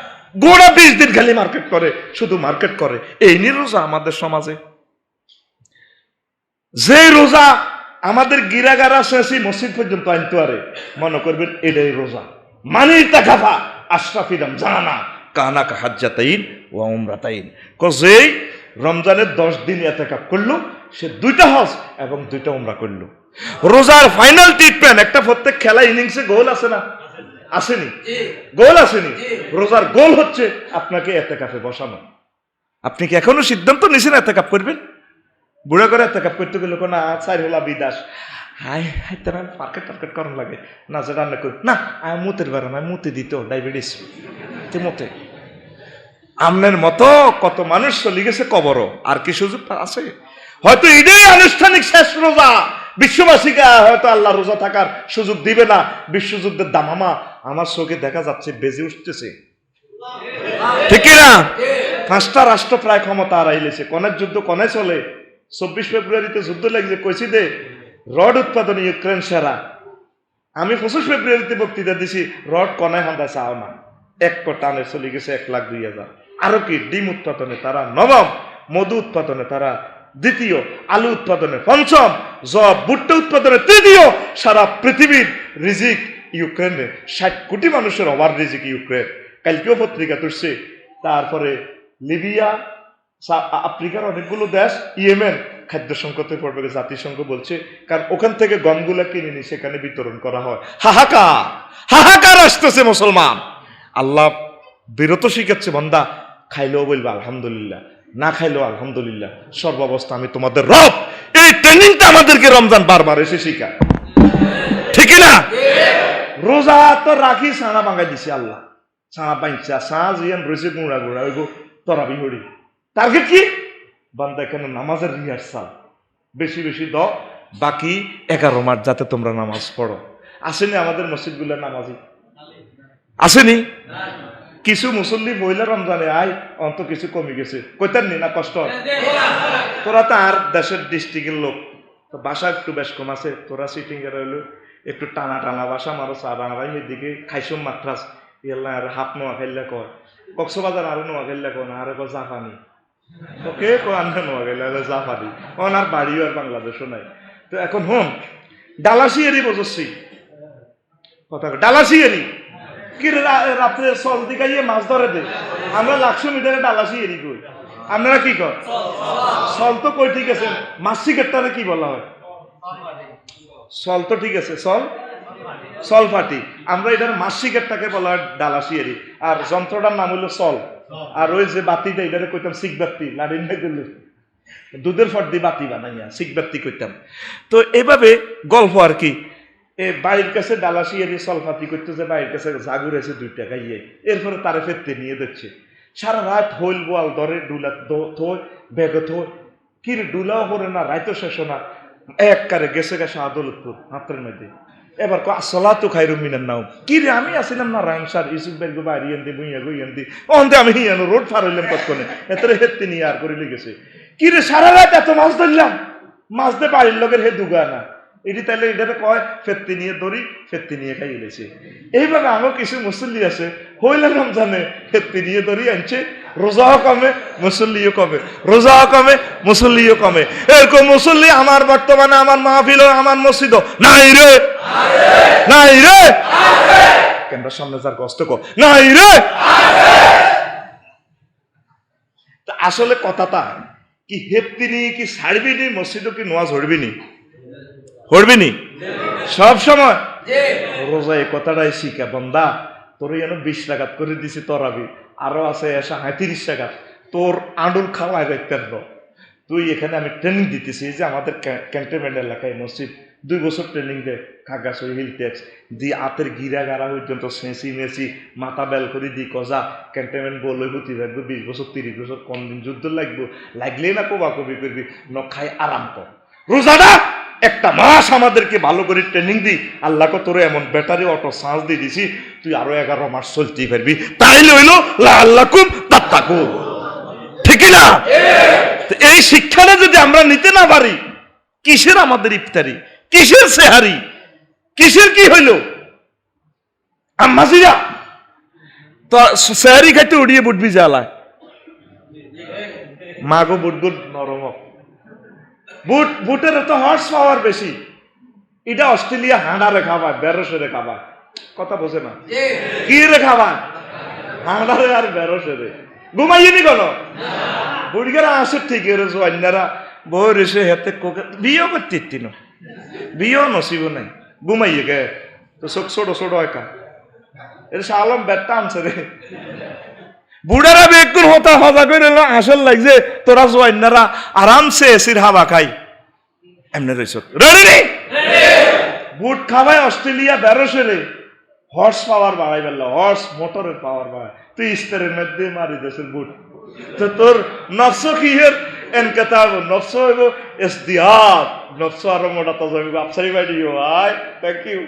গোড়া 20 দিন খালি মার্কেট করে, শুধু মার্কেট করে। এই নিয়ে রোজা আমাদের সমাজে, যে রোজা আমাদের গিরাগারা শেষই মসজিদ পর্যন্ত আনতে পারে, মনে করবেন এটাই রোজা। মানি তাকাফা আশরাফি রমজানা কানা কা হাজ্জাতাইন ওয়া উমরাতাইন। যেই রমজানের 10 দিন ইতিকাফ করলো, সে 2টা হজ এবং 2টা উমরা করলো। রোজার ফাইনাল ট্রিটমেন্ট, একটা প্রত্যেক খেলা ইনিংসে গোল আছে না? আসেনি? গোল আসেনি? রোজার গোল হচ্ছে আপনাকে ইতিকাফে বসানো। আপনি কি এখনো সিদ্ধান্ত নিছেন ইতিকাফ করবেন? বুড়া করে ইতিকাফ করতে গেলে না 4 হলা বিদাস, হাই হাই তারা মার্কেট টার্কেট করার লাগে না, যে রান্না করি না, আমি মুতের বেড়া না, মুতে দিত ডায়াবেটিস মতে। আমনের মতো কত মানুষ চলে গেছে কবরও, আর কি সুযোগ আছে? হয়তো এটাই আনুষ্ঠানিক শেষ রোজা। বিশ্ববাসীকে হয়তো আল্লাহ রোজা থাকার সুযোগ দিবে না। বিশ্বযুদ্ধের দামামা আমার চোখে দেখা যাচ্ছে, বেজে উঠতেছে, ঠিক না? 5টা রাষ্ট্র প্রায় ক্ষমতা হারাইলেছে। কনের যুদ্ধ কনে চলে, 24 ফেব্রুয়ারিতে যুদ্ধ লাগছে, কইছি দে রড উৎপাদনে ইউক্রেন সেরা। আমি 25 ফেব্রুয়ারিতে বক্তৃতা দিছি, রড কনায় হান্দা চাও না, 1 টানে চলে গেছে 1,02,000। আরো কি, ডিম উৎপাদনে তারা নবম, মধু উৎপাদনে তারা দ্বিতীয়, আলু উৎপাদনে পঞ্চম, জব ভুট্টা উৎপাদনে তৃতীয়। সারা পৃথিবীর রিজিক ইউক্রেনে, 60 কোটি মানুষের অভার রিজিক ইউক্রেন। কালকেও পত্রিকা তুলছে। তারপরে লিবিয়া, আফ্রিকার অনেকগুলো দেশ, ইয়েমেন খাদ্য সংকটে পড়বে, জাতিসংঘ বলছে, কারণ ওখান থেকে গমগুলা কিনে নি সেখানে বিতরণ করা হয়। হাহাকার, হাহাকার আসতেছে মুসলমান। আল্লাহ বিরত শিখাচ্ছে, বান্দা খাইলেও বলবে আলহামদুলিল্লাহ, না খাইলেও আলহামদুলিল্লাহ, সর্বাবস্থা আমি তোমাদের রব। এই ট্রেনিংটা আমাদেরকে রমজান বারবার এসে শিখা, ঠিক না? রোজা তো রাখি, সানা ভাঙাই দিছে আল্লাহ, সানা বাইচা সাঁ জিয়ান রয়েছে গুঁড়া গুঁড়া, ওই তরাবি হরি। টার্গেট কি? বান্দা এখানে নামাজের রিহার্সাল বেশি বেশি দাও, বাকি 11 মাস যাতে তোমরা নামাজ পড়ো। আসেনি আমাদের মসজিদগুলো নামাজি? আসেনি? কিছু মুসল্লি বইলা রমজানে আয় অন্ত কিছু কমে গেছে, কইতেন নি না কষ্ট? তোরা তো আর দেশের ডিস্ট্রিক্টের লোক, তো বাসা একটু বেশ কম আছে, তোরা সিটিং এর হইলো একটু টানা টানা বাসা মারো, চা বানাবাই এদিকে খাইসম মাত্রাস ইয়াল্লা, আর হাফ নোয়া খাইলে কয়, কক্সবাজার আরো নোয়া খাইলে কয় না, আরে কয় জাপানি, ওকে কয় আন্না নোয়া খাইলে জাপানি, ওনার বাড়িও আর বাংলাদেশও নাই। তো এখন হন ডালাসিয়ারি বজস্বী কথা ডালাসিয়ারি কি রাত্রে সল দিকাইয়ে মাছ ধরে দে আমরা 100 মিটারে ডালাসিয়ারি কই আপনারা কি কর সল তো কই ঠিক আছে মাছ শিকারটারে কি বলা হয় সল তো ঠিক আছে সল ফাটি আমরা এটার মাছ শিকারটাকে বলা হয় ডালাসিয়ারি আর যন্ত্রটার নাম হলো সল আর ওই যে বাতিটা এটারে কইতাম শিকবাতি লাড়ি নাই দিল দুধের ফট দিয়ে বাতি বানাইয়া শিকবাতি কইতাম তো এভাবে গল্প আর কি বাড়ির কাছে ডালাসিয়ারি সলফাতি করতেছে বাড়ির কাছে জাগুর আছে 2 টাকা ইয়ে এরপরে তারে ফেরতে নিয়ে দিচ্ছে সারা রাত হইল বোয়াল ধরে ডুলা থই ব্যাগ থই কি ডুলাও করে না রাইতো শেষ না একবারে গেছে গেছে আদলতপুর হাতের মধ্যে এবার আসলাতু খাইরুম মিনান নাও কি রে আমি আসিলাম না রামসার ইউসুফ বেগ বাড়ি এনদি বুইয়া গুইয়ান্দি অন্তে আমি হিয়ানো রোড পার হইলাম কতক্ষণে এতরে হেত্তি নিয়ে আর করে লেগেছে কি রে সারা রাত এত মাছ ধরলাম মাছ দিয়ে বাড়ির লোকের হে দুগা না এটি তাহলে এটাতে কয় ফেত্তি নিয়ে ধরি ফেত্তি নিয়ে খাইয়ে দিয়েছে এইভাবে আমার কিছু মুসল্লি আছে হইলে রমজানে ফেত্তি নিয়ে ধরি আনছে রোজাও কমে মুসল্লিও কমে রোজাও কমে মুসল্লিও কমে এরকম মুসল্লি আমার বর্তমানে আমার মাহফিল আমার মসজিদ নাই রে কেন সামনে যার কষ্ট কর নাই রে আসলে কথাটা কি হেপ্তিনি কি ছাড়বিনি মসজিদও কি নোয়াজ হড়বিনি সব সময় রোজা এই কথাটাই শিখা বন্দা তোর যেন 20 টাকাত করে দিছি তরাবি আরো আছে 30 টাকা তোর আঁডুল খাওয়ায় রাখতেন তুই এখানে আমি ট্রেনিং দিতেছি যে আমাদের ক্যান্টনমেন্ট এলাকায় মসজিদ 2 বছর ট্রেনিং দেয় খাগাছড়ি হিল ট্যাক্স দি আতের গিরা গাড়া পর্যন্ত সেঁচি মেচি মাথা বেল করে দি কজা ক্যান্টনমেন্ট বলই হতে থাকবে 20 বছর 30 বছর কোন দিন যুদ্ধ লাগলেই না কবি করবি ন খাই আরাম কর রোজাটা একটা মাস আমাদেরকে ভালো করে ট্রেনিং দি আল্লাহকে তোরে এমন ব্যাটারি অটো চার্জ দিয়ে দিছি তুই আরো 11 মাস চলতেই পারবি তাইলে হইলো লাআল্লাকুম তাত্তাকুন ঠিক না এই শিক্ষাটা যদি আমরা নিতে না পারি কিসের আমাদের ইফতারি কিসের সেহারি কিসের কি হইল আম্মাজিরা তো সেহারি খাইতে উড়িয়ে বুটবি জ্বালায় মাগো বুটগুলো নরম বুটের তো হর্স পাওয়ার বেশি এটা অস্ট্রেলিয়া হাঁড়ারে খাবায় 1200 খাবায় কথা বোঝে না কি রে খাবায় হাঁড়ারে আর 1200 ঘুমাইনি কোন বুড়িগারা আসে ঠিক এর জোয়ান্নারা বউর এসে হেতে কোকে বিয়ে করতে তিন বিয়ে নসিব নাই ঘুমাইয়ে গে তো চোখ ছোট একা এর আলম ব্যাটটা আনছে রে বুড়ারা বেগুন হতা হতা করে আসল লাগছে তোরা জোয়ান্নারা আরামসে এসির হাওয়া খাই এমনি রইছ রেডি বুট খাবায় অস্ট্রেলিয়া 1200 হর্স পাওয়ার বাড়াই ফেললো হর্স মোটরের পাওয়ার বাড়ায় তুই ইস্তারের মধ্যে মারি দেশের বুট তো তোর নফস কি এনকেতাব নফস হইব ইসদিহাদ নফস আরো মোটা তাজা হইব আপসারি বাইডিও আই থ্যাংক ইউ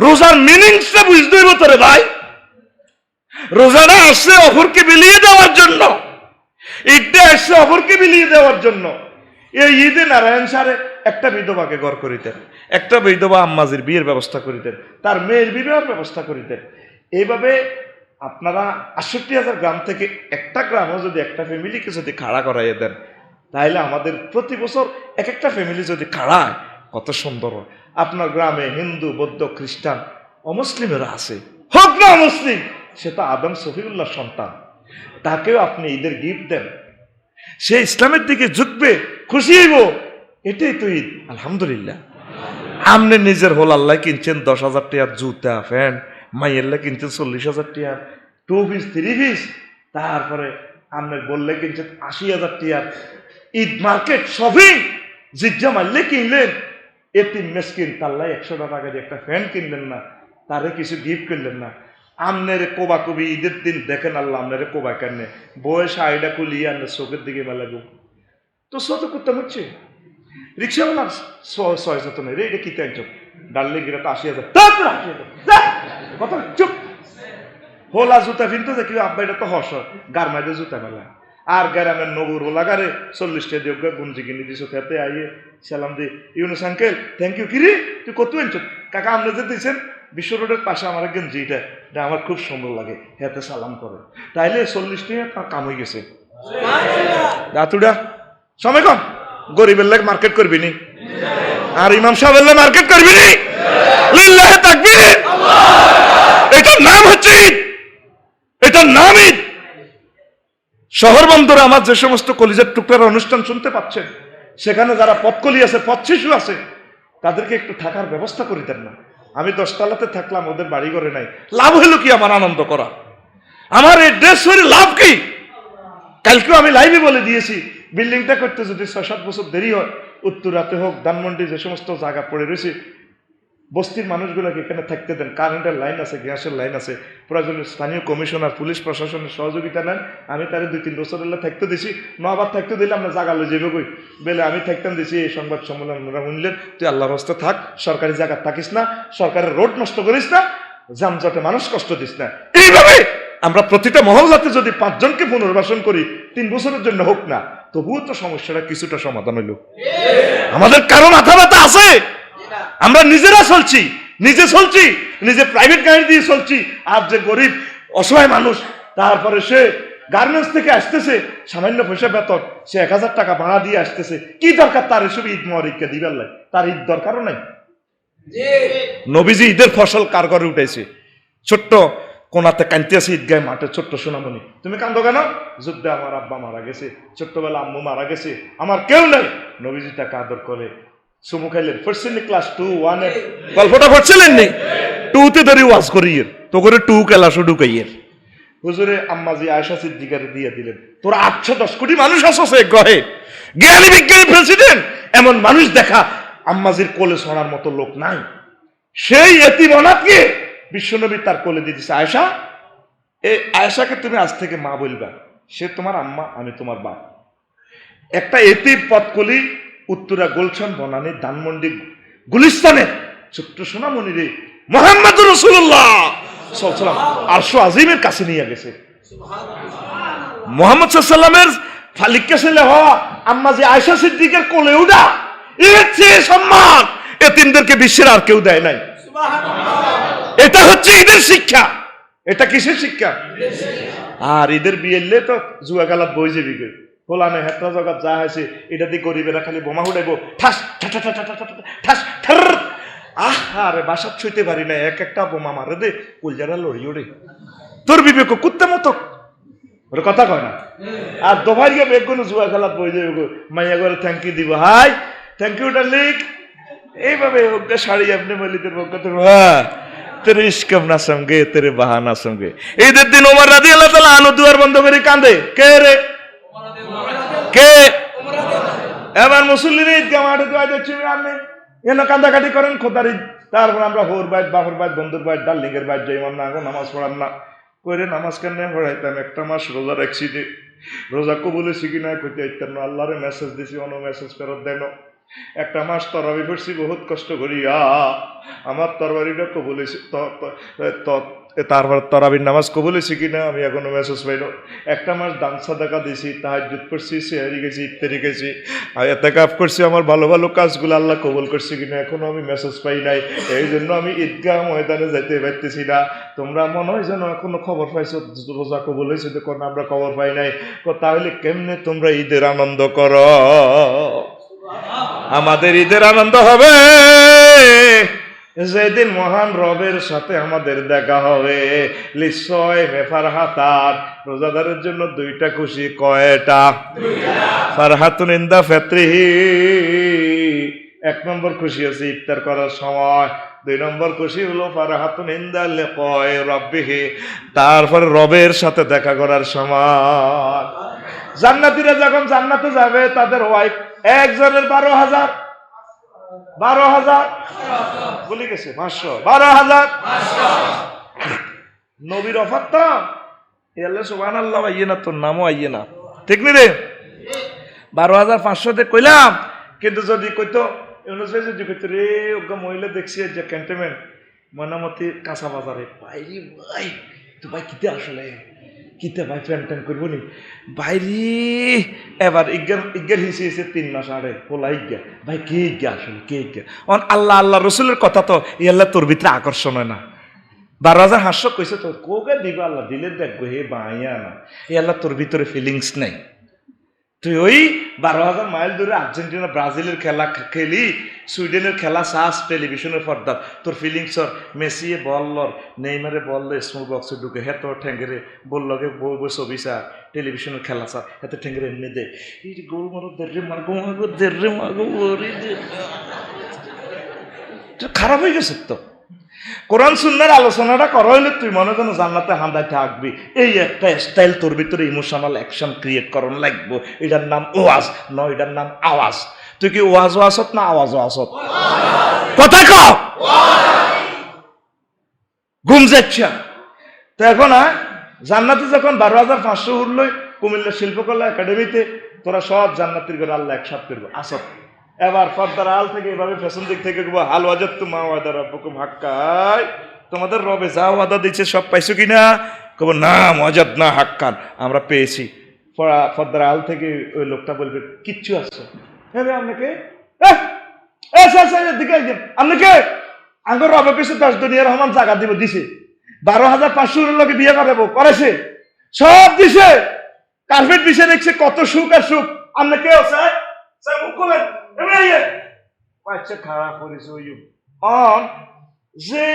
রোজার মিনিংসটা বুঝতে হইব তোরে ভাই রোজাটা আসছে অপরকে বিলিয়ে দেওয়ার জন্য ঈদটা আসছে অপরকে বিলিয়ে দেওয়ার জন্য এই ঈদে নারায়ণ সারে একটা বিধবাকে ঘর করিতেন একটা বিধবা আম্মাজির বিয়ের ব্যবস্থা করিতেন তার মেয়ের বিবাহের ব্যবস্থা করিতেন এইভাবে আপনারা 68,000 গ্রাম থেকে একটা গ্রামও যদি একটা ফ্যামিলিকে যদি খাড়া করাইয়ে দেন তাহলে আমাদের প্রতি বছর একটা ফ্যামিলি যদি খাড়ায় কত সুন্দর হয় আপনার গ্রামে হিন্দু বৌদ্ধ খ্রিস্টান অমুসলিমেরা আছে হোক না মুসলিম সে তো আদম সফিউল্লাহ সন্তান তাকেও আপনি ঈদের গিফট দেন সে ইসলামের দিকে ঝুঁকবে খুশি হইব এটাই তো ঈদ আলহামদুলিল্লাহ আপনি নিজের হোল আল্লাহ কিনছেন 10,000 টাকার জুতা প্যান্ট মাইয়েল্লা কিনছেন 40,000 টাকার 2 পিস 3 পিস তারপরে আপনি বললে কিনছেন 80,000 টাকার ঈদ মার্কেট শপিং জিজ্জা মারলে কিনলেন এতিম মেসকিন তাল্লাই 100 টাকা দিয়ে একটা ফ্যান কিনলেন না তারে কিছু গিফট করলেন না আমনের কোবা কবি ঈদের দিন দেখেন আল্লাহ আমনের কোবা কেন বয়স আইডা কুলিয়ে আপনার চোখের দিকে মেলাগো তো শত করতে হচ্ছে রিক্সাওয়ালার 600 নেই রে এটা কি টাইম ডাললে গিয়ে 80,000 কথা চুপ হোলা জুতা কিনতে যে কেউ আব্বা এটা তো হস গারমাইডে জুতা মেলা আর গ্রামের নবুর হোলা গারে 40 টাকা দিয়ে গুঞ্জি কিনে দিছো খেতে আইয়ে সালাম দি ইউনুস আঙ্কেল থ্যাংক ইউ কিরে তুই কত আনছো কাকা আপনি যে দিয়েছেন বিশ্ব রোডের পাশে আমার গেঞ্জিটা এটা আমার খুব সুন্দর লাগে হেতে সালাম করে তাইলে 40 টাকা তার কাম হয়ে গেছে দাতুডা সময় কম গরিবের লাগ মার্কেট করবি নি আর ইমাম সাহেব মার্কেট করবি নি, লিল্লাহি তাকবীর। এটার নাম হচ্ছে ঈদ, এটার নাম ঈদ। শহর বন্দরে আমার যে সমস্ত কলিজার টুকরার অনুষ্ঠান শুনতে পাচ্ছেন, সেখানে যারা পথকলি আছে, পথ শিশু আছে, তাদেরকে একটু থাকার ব্যবস্থা করে দেন না। আমি 10 তলাতে থাকলাম, ওদের বাড়ি ঘরে নাই, লাভ হলো কি আমার আনন্দ করা? আমার এই ড্রেস হয়ে লাভ কি? কালকেও আমি লাইভে বলে দিয়েছি, বিল্ডিংটা করতে যদি 6-7 বছর দেরি হয়, উত্তরাতে হোক, ধানমন্ডি, যে সমস্ত জায়গা পড়ে রয়েছে, বস্তির মানুষগুলোকে এখানে থাকতে দেন। কারেন্টের লাইন আছে, গ্যাসের লাইন আছে, প্রয়োজনে স্থানীয় কমিশনার, পুলিশ প্রশাসনের সহযোগিতা নেন। আমি তারে 2-3 বছর হলে থাকতে দিছি, নবার থাকতে দিলে আমরা জায়গা লই যাবে কই বেলে আমি থাকতাম দিছি। এই সংবাদ সম্মেলন ওরা শুনলেন, তুই আল্লাহর রাস্তায় থাক, সরকারি জায়গা থাকিস না, সরকারের রোড নষ্ট করিস না, যানজটে মানুষ কষ্ট দিস না। এইভাবে আমরা প্রতিটা মহল্লাতে যদি 5 জনকে পুনর্বাসন করি, 3 বছরের জন্য হোক না, তবুও তো সমস্যাটা কিছুটা সমাধান হইল। আমাদের কারো মাথা ব্যথা আছে? আমরা নিজেরা চলছি, নিজে প্রাইভেট গাড়ি দিয়ে চলছি। আর যে গরিব অসহায় মানুষ, তারপরে সে গার্মেন্টস থেকে আসতেছে, সামান্য পয়সা বেতন, সে 1000 টাকা ভাড়া দিয়ে আসতেছে, কি দরকার তার এসব ঈদ মহরিককে দিবার লাই? তার ঈদ দরকারও নাই। নবীজি ঈদের ফসল কার ঘরে উঠাইছে? ছোট্ট কোনাতে কাঁদতেছে ঈদগাহ মাঠে, ছোট্ট সোনামণি, তুমি কান্দো কেন? যুদ্ধে আমার আব্বা মারা গেছে, ছোট্টবেলা আম্মু মারা গেছে, আমার কেউ নাই। নবীজি তাকে আদর করে চুমু খাইলেন। পড়ছেন ক্লাস 2-1 এর গল্পটা পড়ছিলেন নি? 2তে ধরে ওয়াজ করিয়ের, তো করে 2 ক্লাস ঢুকাইয়ের। হুজুরে আম্মাজি আয়েশা সিদ্দিকারে দিয়ে দিলেন, তোরা 810 কোটি মানুষ আসছে গ্রহে, জ্ঞানী বিজ্ঞানী প্রেসিডেন্ট, এমন মানুষ দেখা আম্মাজির কোলে শোনার মতো লোক নাই। সেই এতিম অনাথকে বিশ্বনবী তার কোলে দিয়ে দিচ্ছে, আয়েশা, এই আয়েশাকে তুমি আজ থেকে মা বলবা, সে তোমার আম্মা, আমি তোমার বাপ। একটা এতিম পথকলি উত্তরা গুলশান বনানী ধানমন্ডি গুলিস্তানে ছোট্ট সোনামণি রে মুহাম্মদুর রাসূলুল্লাহ সাল্লাল্লাহু আলাইহি ওয়াসাল্লাম আরশ আজিমের কাছে নিয়ে গেছে। মুহাম্মদ সাল্লাল্লাহু আলাইহি ওয়াসাল্লামের ফালিককে ছেলে হওয়া আম্মা যে আয়েশা সিদ্দিকের কোলে উঠা, এর চেয়ে সম্মান এতিমদেরকে বিশ্বের আর কেউ দেয় নাই। এটা হচ্ছে ঈদের শিক্ষা। এটা কিসের শিক্ষা? আর ঈদের বিয়েলে তো জুয়া খেলার বই যাবি গে ফোলানে হেতরা জগৎ যা হয়েছে, এটা দিয়ে গরিবেরা খালি বোমা উঠাইবো, ঠাস ঠাস ঠাস ঠাস। আরে বাসার ছুঁইতে পারি না, এক একটা বোমা মারে দে, কুলজারা লড়ি ওরে, তোর বিবেক কুত্তে মতো ওর কথা কয় না। আর দোভাই গিয়ে বেগুন জুয়া খেলার বই যাবে, মাইয়া করে থ্যাংক ইউ দিব, হাই থ্যাংক ইউ ডার্লিং, এইভাবে ওকে শাড়ি আপনি মলিদের পক্ষ থেকে, হ্যাঁ তেরে ইশকম না সঙ্গে তেরে বাহানা সঙ্গে। ঈদের দিন ওমর রাদিয়াল্লাহু তাআলা আনহু দুয়ার বন্ধ করে কাঁদে, কে রে? কে? এবার মুসল্লিরা ঈদগাহ মাঠে দোয়া দিচ্ছি, আপনি এনে কান্দাকাটি করেন খোদার ঈদ। তারপর আমরা হোর বাইট, বাহর বাইট, বন্ধুর বাইট, ডার্লিংয়ের বাইট যাই, না এখন নামাজ পড়ান না করে নামাজ কেন পড়াইতাম। একটা মাস রোজা রাখছি, যে রোজা কবুলে শিখি না কইতে আইতাম না, আল্লাহরে মেসেজ দিছি, অন্য মেসেজ ফেরত দেন। একটা মাস তরাবি পড়ছি বহুত কষ্ট করিয়া, আমার তরবারিটা কবুল, তারপর তরাবির নামাজ কবুল হয়েছে কিনা আমি এখনো মেসেজ পাইল। একটা মাস দান সাদাকা দিছি, তাহাজ্জুদ পড়ছি, সেহরি গেছি, ইফতারি গেছি, ইতিকাফ করছি, আমার ভালো ভালো কাজগুলো আল্লাহ কবুল করছে কিনা এখনো আমি মেসেজ পাই নাই। এই জন্য আমি ঈদগাহ ময়দানে যাইতে পারতেছি না। তোমরা মনে হয় যেন এখনো খবর পাইছো রোজা কবুল হয়েছে, দেখো আমরা খবর পাই নাই। তাহলে কেমনে তোমরা ঈদের আনন্দ করো? আমাদের ঈদের আনন্দ হবে যেদিন মহান রবের সাথে আমাদের দেখা হবে। লিসয় মেফার হাতার, রোজাদারের জন্য 2টা খুশি। কয়টা? ফারহাতুন ইনদা ফিত্রিহি, 1 নম্বর খুশি আছে ইফতার করার সময়, 2 নম্বর খুশি হলো ফারহাতুন ইনদা লিকায়ে রাব্বিহি, তারপর রবের সাথে দেখা করার সময়। জান্নাতীরা যখন জান্নাতে যাবে, তাদের ওয়াইফ একজনের 12,000 বলে গেছে 500 12,000 নবীর অফার তো এলে সুবহানাল্লাহ আইয়ে না, তোর নামও আইয়ে না, ঠিক নি রে? 12,500 তে কইলাম, কিন্তু যদি কইতো অনুযায়ী যদি কইতো রে ওগা মহিলা দেখছি যে ক্যান্টনমেন্ট মনামতি কাঁচা বাজারে, ভাই ভাই তো ভাই কিতে আসলে কিতে ভাই প্যান ট্যান করবো নি বাইরে। এবার ইজ্ঞার হিসেবে 3 মাস আড়ে পোলা ইজ্ঞা, ভাই কে ইজ্ঞা আসলে কে ইজ্ঞা? আল্লাহ আল্লাহ রসুলের কথা তো ইয়াল্লা তোর ভিতরে আকর্ষণ হয় না। 12,500 কইছে তোর কোকে দিবা, আল্লাহ দিলে দেখবো হে বাইয়া না, ইয়াল্লা তোর ভিতরে ফিলিংস নাই। তুই ওই 12,000 মাইল দূরে আর্জেন্টিনা ব্রাজিলের খেলা খেলি, সুইডেনের খেলা চাস টেলিভিশনের পর্দা তোর ফিলিংসর মেসিয়ে বললর নেইমারে বললো স্মল বক্সে ঢুকে হ্যাঁ তোর ঠেঙ্গেরে বললগে বই বই ছবি চা টেলিভিশনের খেলা চা এত ঠেঙ্গেরে এমনি দে এই গোল মারো দেড়ে মাগো মাগো দেড়ে মাগো খারাপ হয়ে গেছে তো। কোরআন সুন্নাহর আলোচনাটা করা হইলে তুই মনে যেন জান্নাতে হান্দায় থাকবি, এই একটা স্টাইল তোর ভিতরে ইমোশনাল অ্যাকশন ক্রিয়েট করন লাগবো। এটার নাম ওয়াজ নয়, এটার নাম আওয়াজ। তুই কি ওয়াজও আসত না আওয়াজও আসত? কথা ক ঘুম যাচ্ছে তো। এখন জান্নাতে যখন 12,500 উঠল কুমিল্লা শিল্পকলা একাডেমিতে, তোরা সব জান্নাতের করে আল্লাহ একসাথ করবো আসত। এবার পর্দার আল থেকে এভাবে পেছন দিক থেকে হাল ওয়াজাত তো মা ওয়াদা রব্বুকুম হাক্কান, তোমাদের রবে যা ওয়াদা দিচ্ছে সব পাইছো কিনা? কব না মজাদ না হাক্কান, আমরা পেয়েছি। পর্দার আল থেকে ওই লোকটা বলবে কিচ্ছু আসছে। হ্যাঁ আপনাকে দিকে আপনাকে আঙ্গর রবে কিছু 10 দুনিয়ার রহমান জায়গা দিব দিছে, 12,500 লোকে বিয়ে করাবো করেছে, সব দিছে, কার্পেট বিছে দেখছে, কত সুখ আর সুখ। আপনাকে খারাপ করেছে যে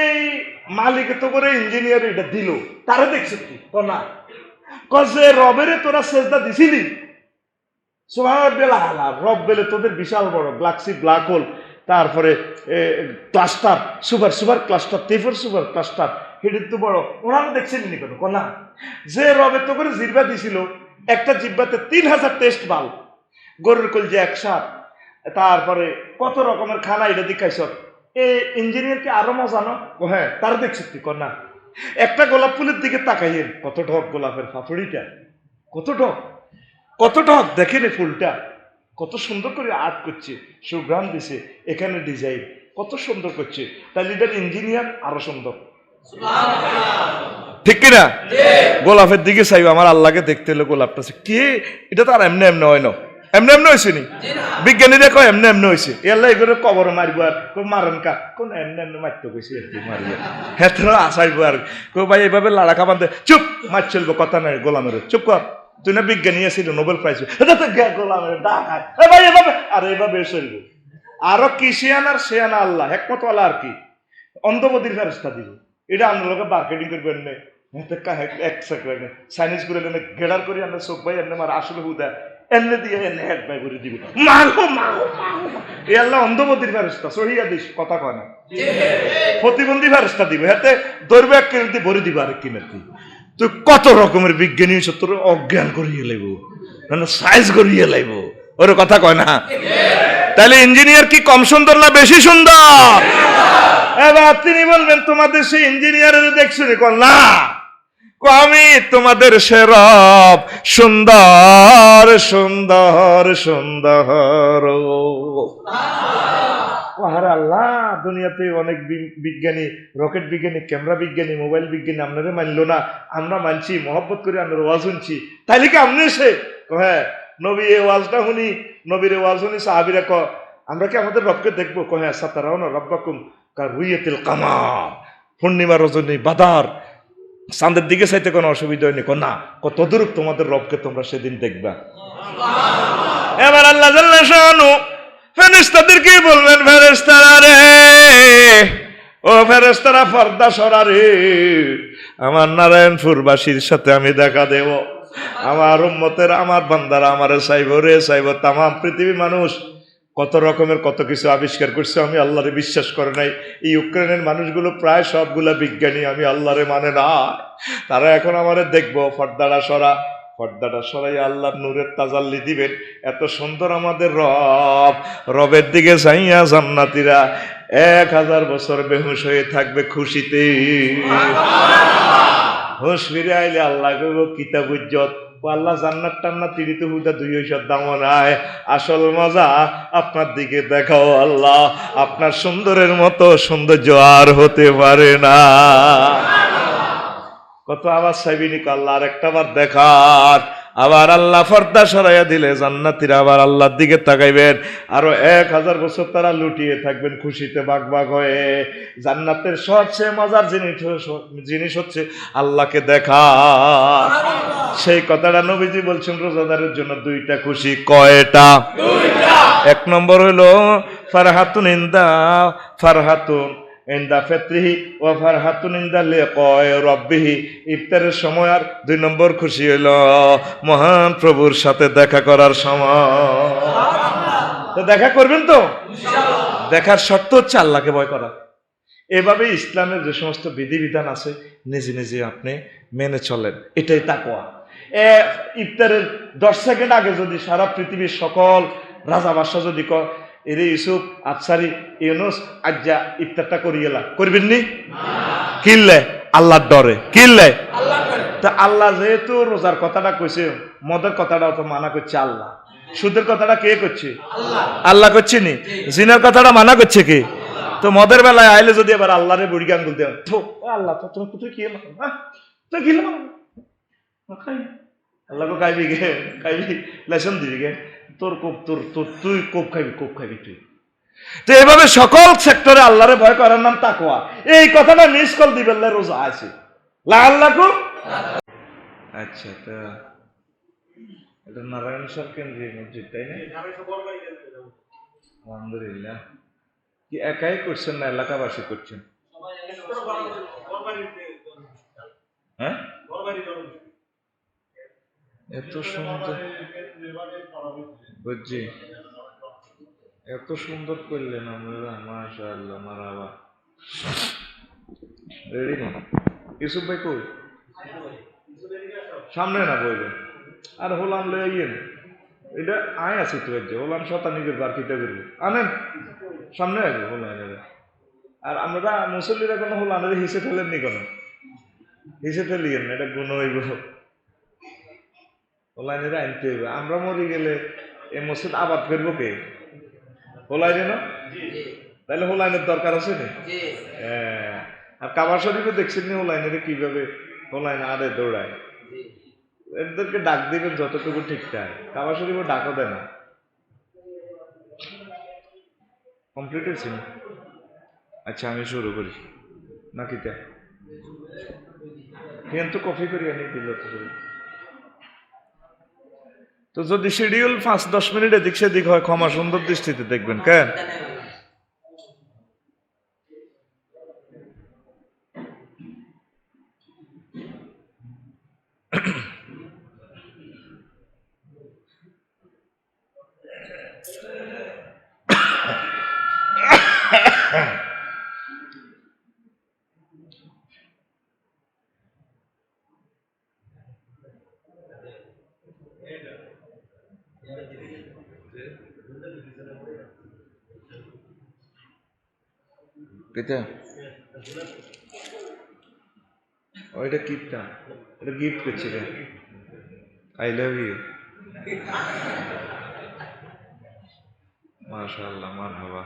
মালিক তো করে ইঞ্জিনিয়ার এটা দিল তারা দেখছে কি না যে রবেরে তোরা সেজদা দিছিলি রব বেলে তোদের বিশাল বড় গ্যালাক্সি ব্ল্যাক হোল, তারপরে ক্লাস্টার সুপার সুপার ক্লাস্টার তেফর সুপার ক্লাস্টার হেডির তো বড়, ওনারা দেখছেন নি কেন না যে রবে তো করে জিব্বা দিছিল, একটা জিব্বাতে 3,000 টেস্ট বাল, গরুর কলজে একসাথ, তারপরে কত রকমের খানা এটা দেখাইছ। এই ইঞ্জিনিয়ারকে আরো মজা না হ্যাঁ তারা দেখছি তুই না। একটা গোলাপ ফুলের দিকে তাকাইয়েন, কত ঢক গোলাপের ফাফড়িটা, কত ঢক কত ঢক দেখেন ফুলটা কত সুন্দর করে আর্ট করছে, সুগ্রাম দিছে, এখানে ডিজাইন কত সুন্দর করছে। তাহলে এটার ইঞ্জিনিয়ার আরো সুন্দর, ঠিক কিনা? গোলাপের দিকে চাইব আমার আল্লাহকে দেখতে হলে গোলাপটা কে, এটা তো আর এমনি এমনি হয় না, এমনি এমনি হয়েছে নি? বিজ্ঞানীরা কয় এমনি এমনি হয়েছে, এল্লা এগুলো কবর মারবো আর মারেন কা কোন এমনি এমনি মারতে গেছি আর কি মারব হ্যাঁ আসাইবো আর ভাই এভাবে লাড়া খাবার দে, চুপ মার চলবো কথা নাই গোলামের, চুপ কর, তুই না বিজ্ঞানী আসিল নোবেল প্রাইজ গোলামের ডাকায় ভাই এভাবে আর এভাবে চলবো। আরো কি শিয়ান আর শিয়ানা আল্লাহ একমতওয়ালা আর কি অন্ধবদির ফেরস্তা দিব, এটা আমরা লোকে মার্কেটিং করবেন না এক সেকেন্ড চাইনিজ করে গেড়ার করে আমরা চোখ ভাই এমনি মার আসলে হুদা এমনি দিয়ে এনে হেড বাই করে দিব মাগো মাগো এই আল্লাহ অন্ধবদির ফেরস্তা সহিয়া দিস কথা কয় না, প্রতিবন্ধী ফেরস্তা দিব হাতে দৈর্ঘ্য এক কিনতে ভরে দিব আরেক কিনাতে। তুই কত রকমের বিজ্ঞানী তোর অজ্ঞান করিয়ে লাইব সাইজ করিয়ে লাইব, ওর কথা কয় না। তাহলে ইঞ্জিনিয়ার কি কম সুন্দর না বেশি সুন্দর? এবার তিনি বলবেন তোমাদের সেই ইঞ্জিনিয়ারের দেখছো না, আমি তোমাদের সে রব সুন্দর সুন্দর সুন্দর। আল্লাহ দুনিয়াতে অনেক বিজ্ঞানী, রকেট বিজ্ঞানী, ক্যামেরা বিজ্ঞানী, মোবাইল বিজ্ঞানী আপনারা মানলো না, আমরা মানছি, মহব্বত করে আমরা ওয়াজ শুনছি, তাইলে কি আপনি সে হ্যাঁ নবী এ ওয়াজটা শুনি, নবীর ওয়াজ শুনি সাহাবীরা ক আমরা কি আমাদের রবকে দেখবো? হ্যাঁ সাতারাউনা রাব্বাকুম কারুইয়াতিল কামার, পূর্ণিমা রজনী বাদার চাঁদের দিকে চাইতে কোনো অসুবিধা হয়নি না, তদরূপ তোমাদের রবকে তোমরা সেদিন দেখবা। এবার আল্লাহ জাল্লা শানু ফেরেশতাদেরকে বলবেন ফেরেশতারা রে, ও ফেরেশতারা পর্দা সরা রে, আমার নারায়ণপুরবাসীর সাথে আমি দেখা দেব, আমার উম্মতের আমার বান্দারা আমারে চাইব রে চাইব। তাম পৃথিবী মানুষ কত রকমের কত কিছু আবিষ্কার করছে, আমি আল্লাহরে বিশ্বাস করে নাই। এই ইউক্রেনের মানুষগুলো প্রায় সবগুলা বিজ্ঞানী, আমি আল্লাহরে মানে না, তারা এখন আমারে দেখবো পর্দাটা সরা, পর্দাটা সরাই আল্লাহর নূরের তাজাল্লি দিবেন। এত সুন্দর আমাদের রব, রবের দিকে চাইয়া জান্নাতীরা 1000 বছর বেহুশ হয়ে থাকবে খুশিতে। হুশ ফিরে আইলে আল্লাহ কইব কিতাব উজ্জত, আল্লাহ জান্নাত টান্নাত তিরিতে হুদা 200 দাম নাই, আসল মজা আপনার দিকে দেখাও আল্লাহ, আপনার সুন্দরের মতো সৌন্দর্য আর হতে পারে না। কত আবার চাইবিনি আল্লাহ আর একটা বার দেখার, আবার আল্লাহ পর্দা সরাইয়া দিলে জান্নাতীরা আবার আল্লাহর দিকে তাকাইবেন, আরো 1000 বছর তারা লুটিয়ে থাকবেন খুশিতে বাগ বাগ হয়ে। জান্নাতের সবচেয়ে মজার জিনিস হচ্ছে আল্লাহকে দেখা, সেই কথাটা নবীজি বলছেন রোজাদারের জন্য দুইটা খুশি। কয়টা? এক নম্বর হলো ফারহাতুন ইনদা ফিত্রিহি ওয়া ফারহাতুন ইনদা লিকায়ে রাব্বিহি, ইফতারের সময়। আর দুই নম্বর খুশি হলো মহান প্রভুর সাথে দেখা করার সময়। তো দেখা করবেন তো ইনশাআল্লাহ। দেখার শর্ত হচ্ছে আল্লাহকে ভয় করা। এভাবে ইসলামের যে সমস্ত বিধিবিধান আছে নিজে নিজে আপনি মেনে চলেন, এটাই তাকওয়া। ইফতারের 10 সেকেন্ড আগে যদি সারা পৃথিবীর সকল রাজা বাদশা যদি এরে ইউসুফ আফসারি ইউনুস আজ্জা ইফতারটা করিয়েলা, করবেন নি? কিনলে আল্লাহর ডরে, কিনলে তা আল্লাহ যেহেতু রোজার কথাটা কইছে, মদের কথাটাও তো মানা করছে আল্লাহ, সুদের কথাটা কে করছে? আল্লাহ করছে নি, জিনার কথাটা মানা করছে কে? তো মদের বেলায় আইলে যদি এবার আল্লাহরে বুড়ি আঙ্গুল দেন, তো আল্লাহ তো তুমি কোথায় খেয়ে তো খেলে আল্লাহকে খাইবি গে, খাইবি লেসন দিবি গে, তোর কোপ তোর তোর তুই কোপ খাইবি তুই। তো এভাবে সকল সেক্টরে আল্লাহরে ভয় করার নাম তাকওয়া। এই কথাটা মিস কল দিবেন রোজা আছে আল্লাহকে। আচ্ছা, তা এটা নারায়ণ সর কেন্দ্রীয় মসজিদ, তাই না? আলহামদুলিল্লাহ। কি একাই করছেন না এলাকাবাসী করছেন? হ্যাঁ, এত সুন্দর বুঝছি, এত সুন্দর করলেন আমরা, মাশাআল্লাহ, মারহাবা। রেডি না ইউসুফ ভাই? কই সামনে না বলবেন? আর হোলাম লয়ে ইয়েন এটা আয় আছে তো, হোলাম শতানিকের বার কিতে করবো, আনেন সামনে আসবো হোলানের। আর আমরা মুসল্লিরা কোনো হোলানের হিসে ফেলেন নি, কোনো হিসে ফেলিয়েন না, এটা গুণ হইব। হোলাইনের আনতে হইবে। আমরা মরি গেলে এই মসজিদ আবাদ করবো কে? হোলাইনে না? তাহলে হোলাইনের দরকার আছে না? হ্যাঁ। আর কাবা শরীফে দেখছেন নি হোলাইনের কিভাবে হোলাইন আরে দৌড়ায়? এদেরকে ডাক দিবেন যতটুকু ঠিকঠাক। কাবা শরীফে ডাকও দেয় না। কমপ্লিট হয়েছে? আচ্ছা, আমি শুরু করি নাকি? কিন্তু কফি করি আনি দিল তো যদি শিডিউল 5-10 মিনিট এদিক সেদিক হয়, ক্ষমা সুন্দর দৃষ্টিতে দেখবেন। কেন? ওইটা কিপটা, এটা গিফট করছে। আই লাভ ইউ, মাশাআল্লাহ, মারহাবা।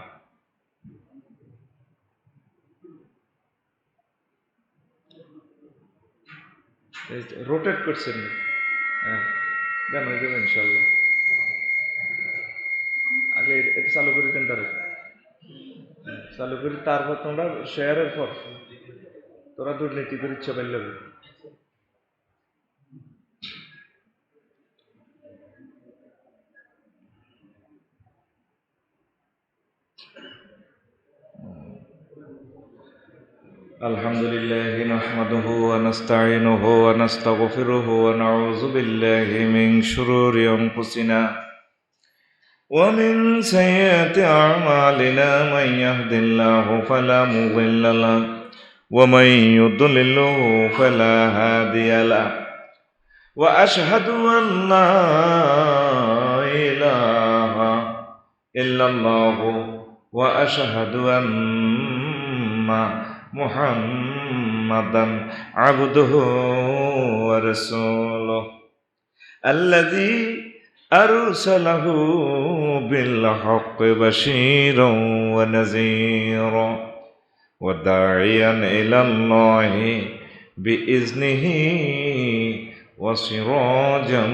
রোটেট করছেন? হ্যাঁ, দেন হয়ে যাবে ইনশাল্লাহ। আগে এটা চালু করি দেন, তার চালু করি, তারপর তোমরা শেয়ারের পর তোরা দুর্নীতি করে ইচ্ছা পাইল। আলহামদুলিল্লাহ নাহমাদুহু ওয়া নাস্তাঈনুহু ওয়া নাস্তাগফিরুহু ওয়া নাউযু বিল্লাহি মিন শুরুরি আনফুসিনা ওয়া মিন সাইয়্যাতি আ'মালিনা মান ইয়াহদিল্লাহু ফালা মুদিল্লা লাহু ওয়া মান ইউদ্লিলহু ফালা হাদিয়া লাহু ওয়া আশহাদু আন লা ইলাহা ইল্লাল্লাহু ওয়া আশহাদু আন্না মুহাম্মাদান আবদুহু ওয়া রাসূলুহু আল্লাযী আরসালাহু বিল হাক্কি বাশীরান ওয়া নাযীরা ওয়া দাঈয়ান ইলাল্লাহি বিইজনিহি ওয়া সিরাজাম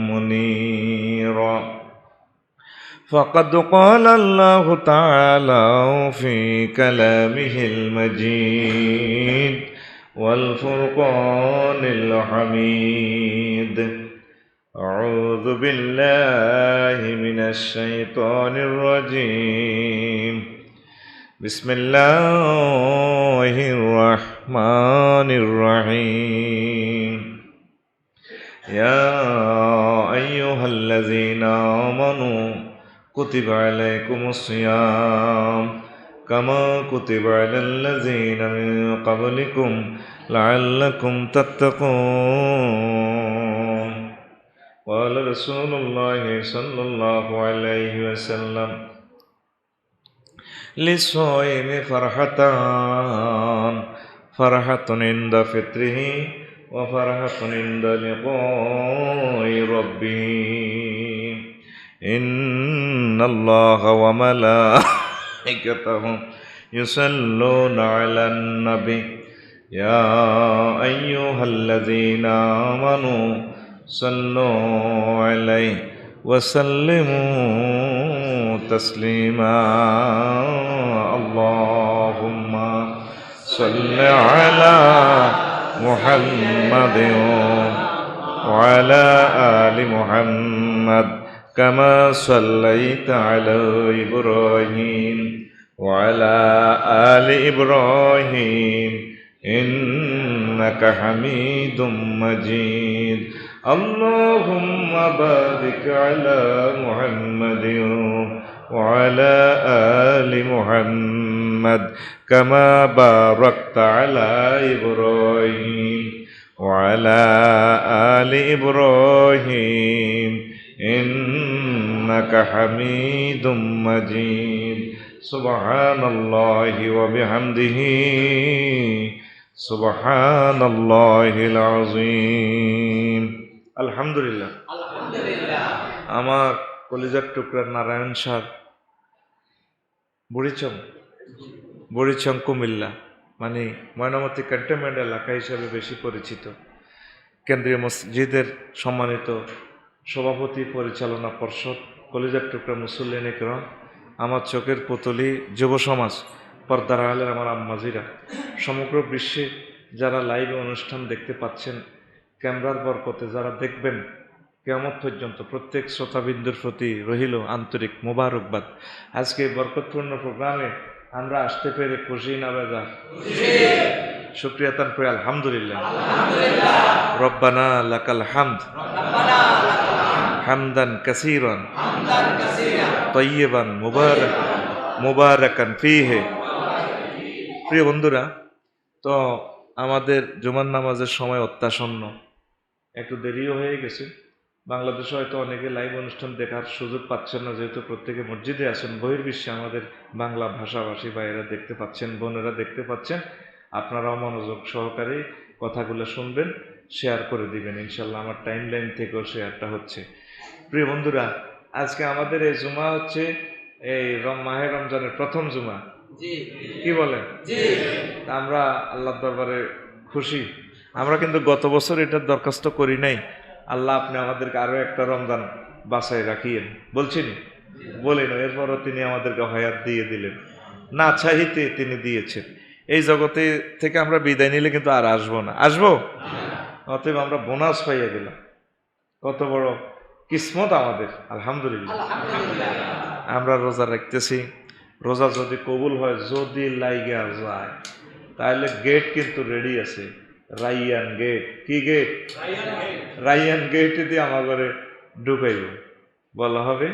মুনীরা। فقد قال الله تعالى في كلامه المجيد والفرقان الحميد. أعوذ بالله من الشيطان الرجيم. بسم الله الرحمن الرحيم. يا أيها الذين آمنوا كتب عليكم الصيام كما كتب على الذين من قبلكم لعلكم تتقون. قال رسول الله صلى الله عليه وسلم للصائم فرحتان، فرحة عند فطره وفرحة عند لقاء ربه. إن الله وملائكته يصلون على النبي يا أيها الذين آمنوا صلوا عليه وسلموا تسليما. اللهم صل على محمد وعلى آل محمد كما صليت على إبراهيم وعلى آل إبراهيم إنك حميد مجيد. اللهم بارك على محمد وعلى آل محمد كما باركت على إبراهيم وعلى آل إبراهيم إنك حميد مجيد. سبحان الله وبحمده سبحان الله العظيم. আলহামদুলিল্লাহ। আমার কলিজার টুকরার নারায়ণ সার বুড়িচং কুমিল্লা, মানে ময়নামতি ক্যান্টনমেন্ট এলাকা হিসাবে বেশি পরিচিত, কেন্দ্রীয় মসজিদের সম্মানিত সভাপতি, পরিচালনা পর্ষদ, কলিজার টুকরা মুসল্লিন ইকরাম, আমার চোখের পুতলি যুব সমাজ, পর্দার আড়ালের আমার আম্মাজিরা, সমগ্র বিশ্বে যারা লাইভ অনুষ্ঠান দেখতে পাচ্ছেন, ক্যামেরার বরকতে যারা দেখবেন কিয়ামত পর্যন্ত, প্রত্যেক শ্রোতাবিন্দুর প্রতি রহিল আন্তরিক মোবারকবাদ। আজকে বরকতপূর্ণ প্রোগ্রামে আমরা আসতে পেরে খুশি না বেজার? শুকরিয়া তান করে আলহামদুলিল্লাহ। রব্বানা লাকাল হামদ হামদান কাসীরান তাইয়িবান মুবারাকান ফীহি। প্রিয় বন্ধুরা, তো আমাদের জুমার নামাজের সময় অত্যাসন্ন, একটু দেরিও হয়ে গেছে। বাংলাদেশে হয়তো অনেকে লাইভ অনুষ্ঠান দেখার সুযোগ পাচ্ছেন না, যেহেতু প্রত্যেকে মসজিদে আছেন। বহির্বিশ্বে আমাদের বাংলা ভাষাভাষী ভাইয়েরা দেখতে পাচ্ছেন, বোনেরা দেখতে পাচ্ছেন। আপনারাও মনোযোগ সহকারে কথাগুলো শুনবেন, শেয়ার করে দিবেন ইনশাল্লাহ। আমার টাইম লাইন থেকেও শেয়ারটা হচ্ছে। প্রিয় বন্ধুরা, আজকে আমাদের এই জুমা হচ্ছে এই মাহে রমজানের প্রথম জুমা, কি বলেন? আমরা আল্লাহর দরবারে খুশি। আমরা কিন্তু গত বছর এটার দরখাস্ত করি নাই, আল্লাহ আপনি আমাদেরকে আরো একটা রমজান বাঁচাই রাখিয়েন, বলছিনি? বলেন। এরপরও তিনি আমাদেরকে হায়াত দিয়ে দিলেন, না চাইতে তিনি দিয়েছেন। এই জগতে থেকে আমরা বিদায় নিলে কিন্তু আর আসবো না, আসবো? অতএব আমরা বোনাস পাইয়া গেলাম। কত বড় কিসমত আমাদের, আলহামদুলিল্লাহ। আমরা রোজা রাখতেছি, রোজা যদি কবুল হয়, যদি লাইগা যায়, তাহলে গেট কিন্তু রেডি আছে, রাইয়ান গেট। কি গেট? রাইয়ান গেটে দিয়ে আমার ঘরে ঢুকাইব, বলা হবে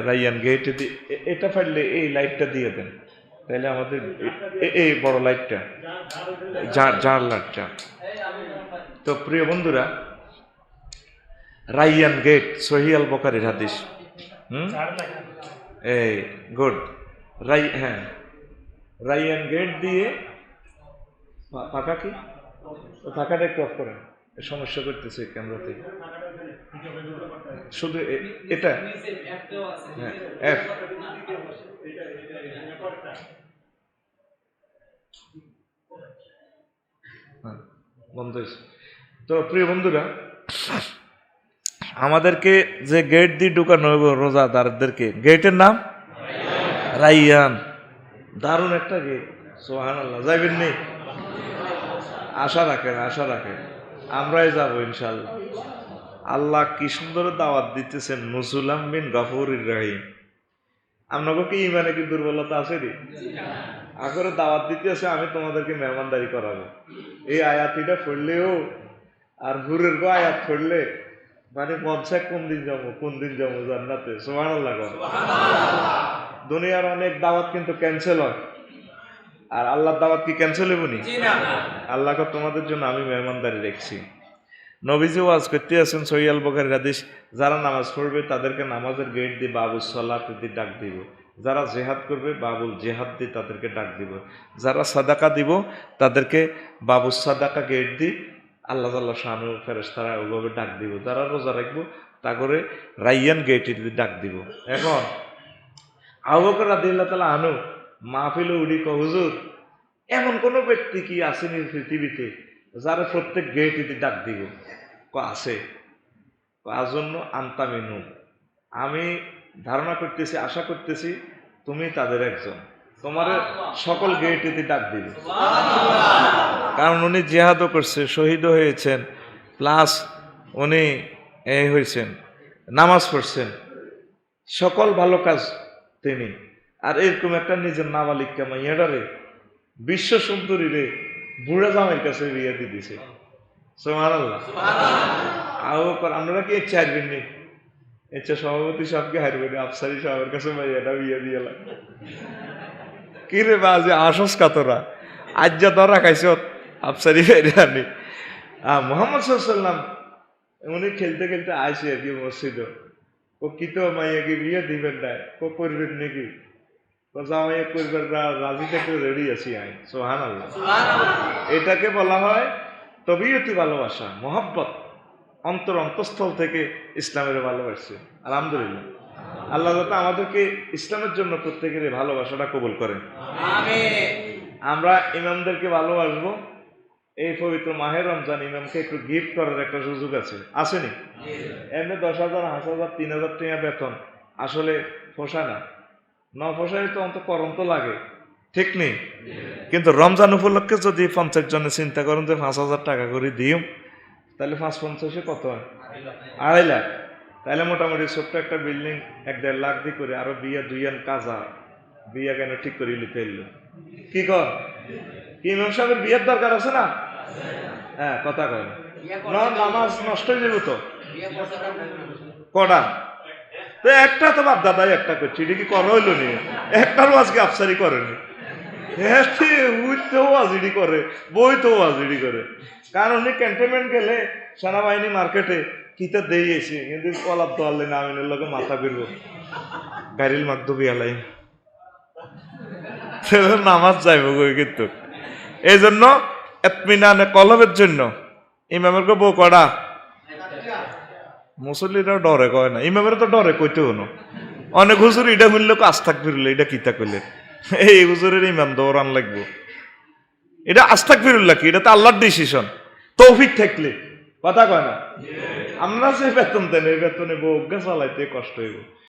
রাইয়ান গেটে দিয়ে। এটা ফাটলে এই লাইটটা দিয়ে দেন, তাহলে আমাদের এই বড় লাইটটা, জানলাটা। তো প্রিয় বন্ধুরা, রাইয়ান গেট সহিহ আল বুখারীর হাদিস। এই গুড, হ্যাঁ, রাইয়ান গেট দিয়ে ফাঁকা, কি ফাঁকাটা একটু অফ করেন, সমস্যা করতেছে ক্যামেরাতে। শুধু এটা, হ্যাঁ, এফ। বন্ধ হয়েছে। তো প্রিয় বন্ধুরা, আমাদেরকে যে গেট দিয়ে ঢুকানো হবে রোজাদারদেরকে, গেটের নাম রাইয়ান। দারুণ একটা গেট, সুবহানাল্লাহ। যাইবেন নি? আশা রাখেন, আশা রাখেন, আমরাই যাবো ইনশাল্লাহ। আল্লাহ কি সুন্দর দাওয়াত দিতেছেন, নুজুলাম মিন গফুরির রহিম। আপনাকে কি ইমানে কি দুর্বলতা আছে রে? আগরে দাওয়াত দিতেছে, আমি তোমাদেরকে মেহমানদারি করাবো। এই আয়াতিটা পড়লেও আর হুরের গো আয়াত পড়লে মানে মন চায় কোন দিন যাবো জান্নাতে। সুবহানাল্লাহ। দুনিয়ার অনেক দাওয়াত কিন্তু ক্যান্সেল হয়, আর আল্লাহর দাওয়াত কি ক্যান্সেল হইব নি? আল্লাহকে তোমাদের জন্য আমি মেহমানদারি রেখেছি। নবীজি ওয়াজ করতে আছেন, সহিহ আল বুখারীর হাদিস, যারা নামাজ পড়বে তাদেরকে নামাজের গেট দিয়ে বাবুস সালাত দিয়ে ডাক দিব, যারা জেহাদ করবে বাবুল জেহাদ দিয়ে তাদেরকে ডাক দিব, যারা সাদাকা দিব তাদেরকে বাবুস সাদাকা গেট দিয়ে আল্লাহ তাআলা শানু ফেরেশতারা ওইভাবে ডাক দিব, যারা রোজা রাখবো তা করে রাইয়ান গেট দিয়ে ডাক দিব। এখন আবু বকর রাদিয়াল্লাহু তাআলা আনহু মাহফিলে উঠি কয়, হুজুর এমন কোন ব্যক্তি কি আসেনি পৃথিবীতে যারা প্রত্যেক গেটে ডাক দিব? আছে। আজন্য আন্তামিনু, আমি ধারণা করতেছি, আশা করতেছি তুমি তাদের একজন, তোমার সকল গেটে ডাক দিবে। কারণ উনি জিহাদও করছে, শহীদও হয়েছেন, প্লাস উনি হয়েছেন, নামাজ পড়ছেন, সকল ভালো কাজ তিনি। আর এরকম একটা নিজের নাবালিকা মাইয়াডারে বিশ্ব সুন্দরী রে বুড়া জামাইয়ের কাছে বিয়ে দিয়ে দিছে। সুবহানাল্লাহ। আপনারা কি ইচ্ছা হারবেন নি? ইচ্ছা সভাপতি সবকে হারবেন, আফসারি সাহেবের কাছে মাইয়াটা বিয়ে দিয়ে কি রে বাজে আসস কাতরা আজ যা ধরা খাইছ আফসারি আনি। মোহাম্মদ সাল্লাম উনি খেলতে খেলতে আইসি আর কি মসজিদ, ও কি তো মাইয়াকে বিয়ে দিবেন না, ও করবেন নাকি? জামাইয়া করবেন রাজি থেকে রেডি আছি আমি। সুবহানাল্লাহ। এটাকে বলা হয় তবিয়তি ভালোবাসা, মোহাব্বত, অন্তঃস্থল থেকে ইসলামের ভালোবাসছে। আলহামদুলিল্লাহ। আল্লাহ যাতে আমাদেরকে ইসলামের জন্য প্রত্যেকের ভালোবাসাটা কবুল করেন। আমরা ইমামদেরকে ভালোবাসবো। এই পবিত্র মাহে রমজান ইমামকে একটু গিফট করার একটা সুযোগ আছে, আসেনি? এমনি 10,000, 5,000, 3,000 টাকা বেতন আসলে পোষায় না, পোষায় তো অন্ত করণ তো লাগে, ঠিক নেই? কিন্তু রমজান উপলক্ষে যদি 50 জনে চিন্তা করেন যে 5,000 টাকা করে দিও, তাহলে 5-50 কত হয়? 2.5 লাখ। তাহলে মোটামুটি ছোট্ট একটা বিল্ডিং 1-1.5 লাখ দিয়ে করে আরো বিয়া 2 কাজা বিয়া কেন ঠিক করে নিতে এলো। কি কর কি ইমাম সাহেবের বিয়ের দরকার আছে না? হ্যাঁ, কথা কয় নামাজ নষ্ট হয়ে যাবে তো কটা তো, একটা তো বাপ দাদাই একটা করছি, এটা কি করা হইলো নি? একটারও আজকে আফসারি করেনি, উঠতেও আজিডি করে, বইতেও আজিডি করে। কারণ উনি ক্যান্টনমেন্ট গেলে সেনাবাহিনী মার্কেটে কিতা দিয়েছি, কিন্তু কলাপ দোয়ালে না আমিনের লোকে মাথা ফিরবো গাড়ির মাধ্যমে এলাই নামাজ যাইব গই। কিন্তু এই জন্য এতমিনানে কলবের জন্য ইমামের বউ কড়া, মুসল্লিরাও ডরে কয় না, ইমামের তো ডরে কইতে হনো। অনেক হুজুর এটা শুনলে আস্তাক ফিরলে এটা কিতা কইলে, এই হুজুরের ইমাম দৌড়ান লাগবো, এটা আস্তাক ফিরুল্লাহ কি? এটা তো আল্লাহর ডিসিশন, তৌফিক থাকলে। কথা কয় না? আমরা যে বেতন দেন এই বেতনে বউ চালাইতে কষ্ট হইব।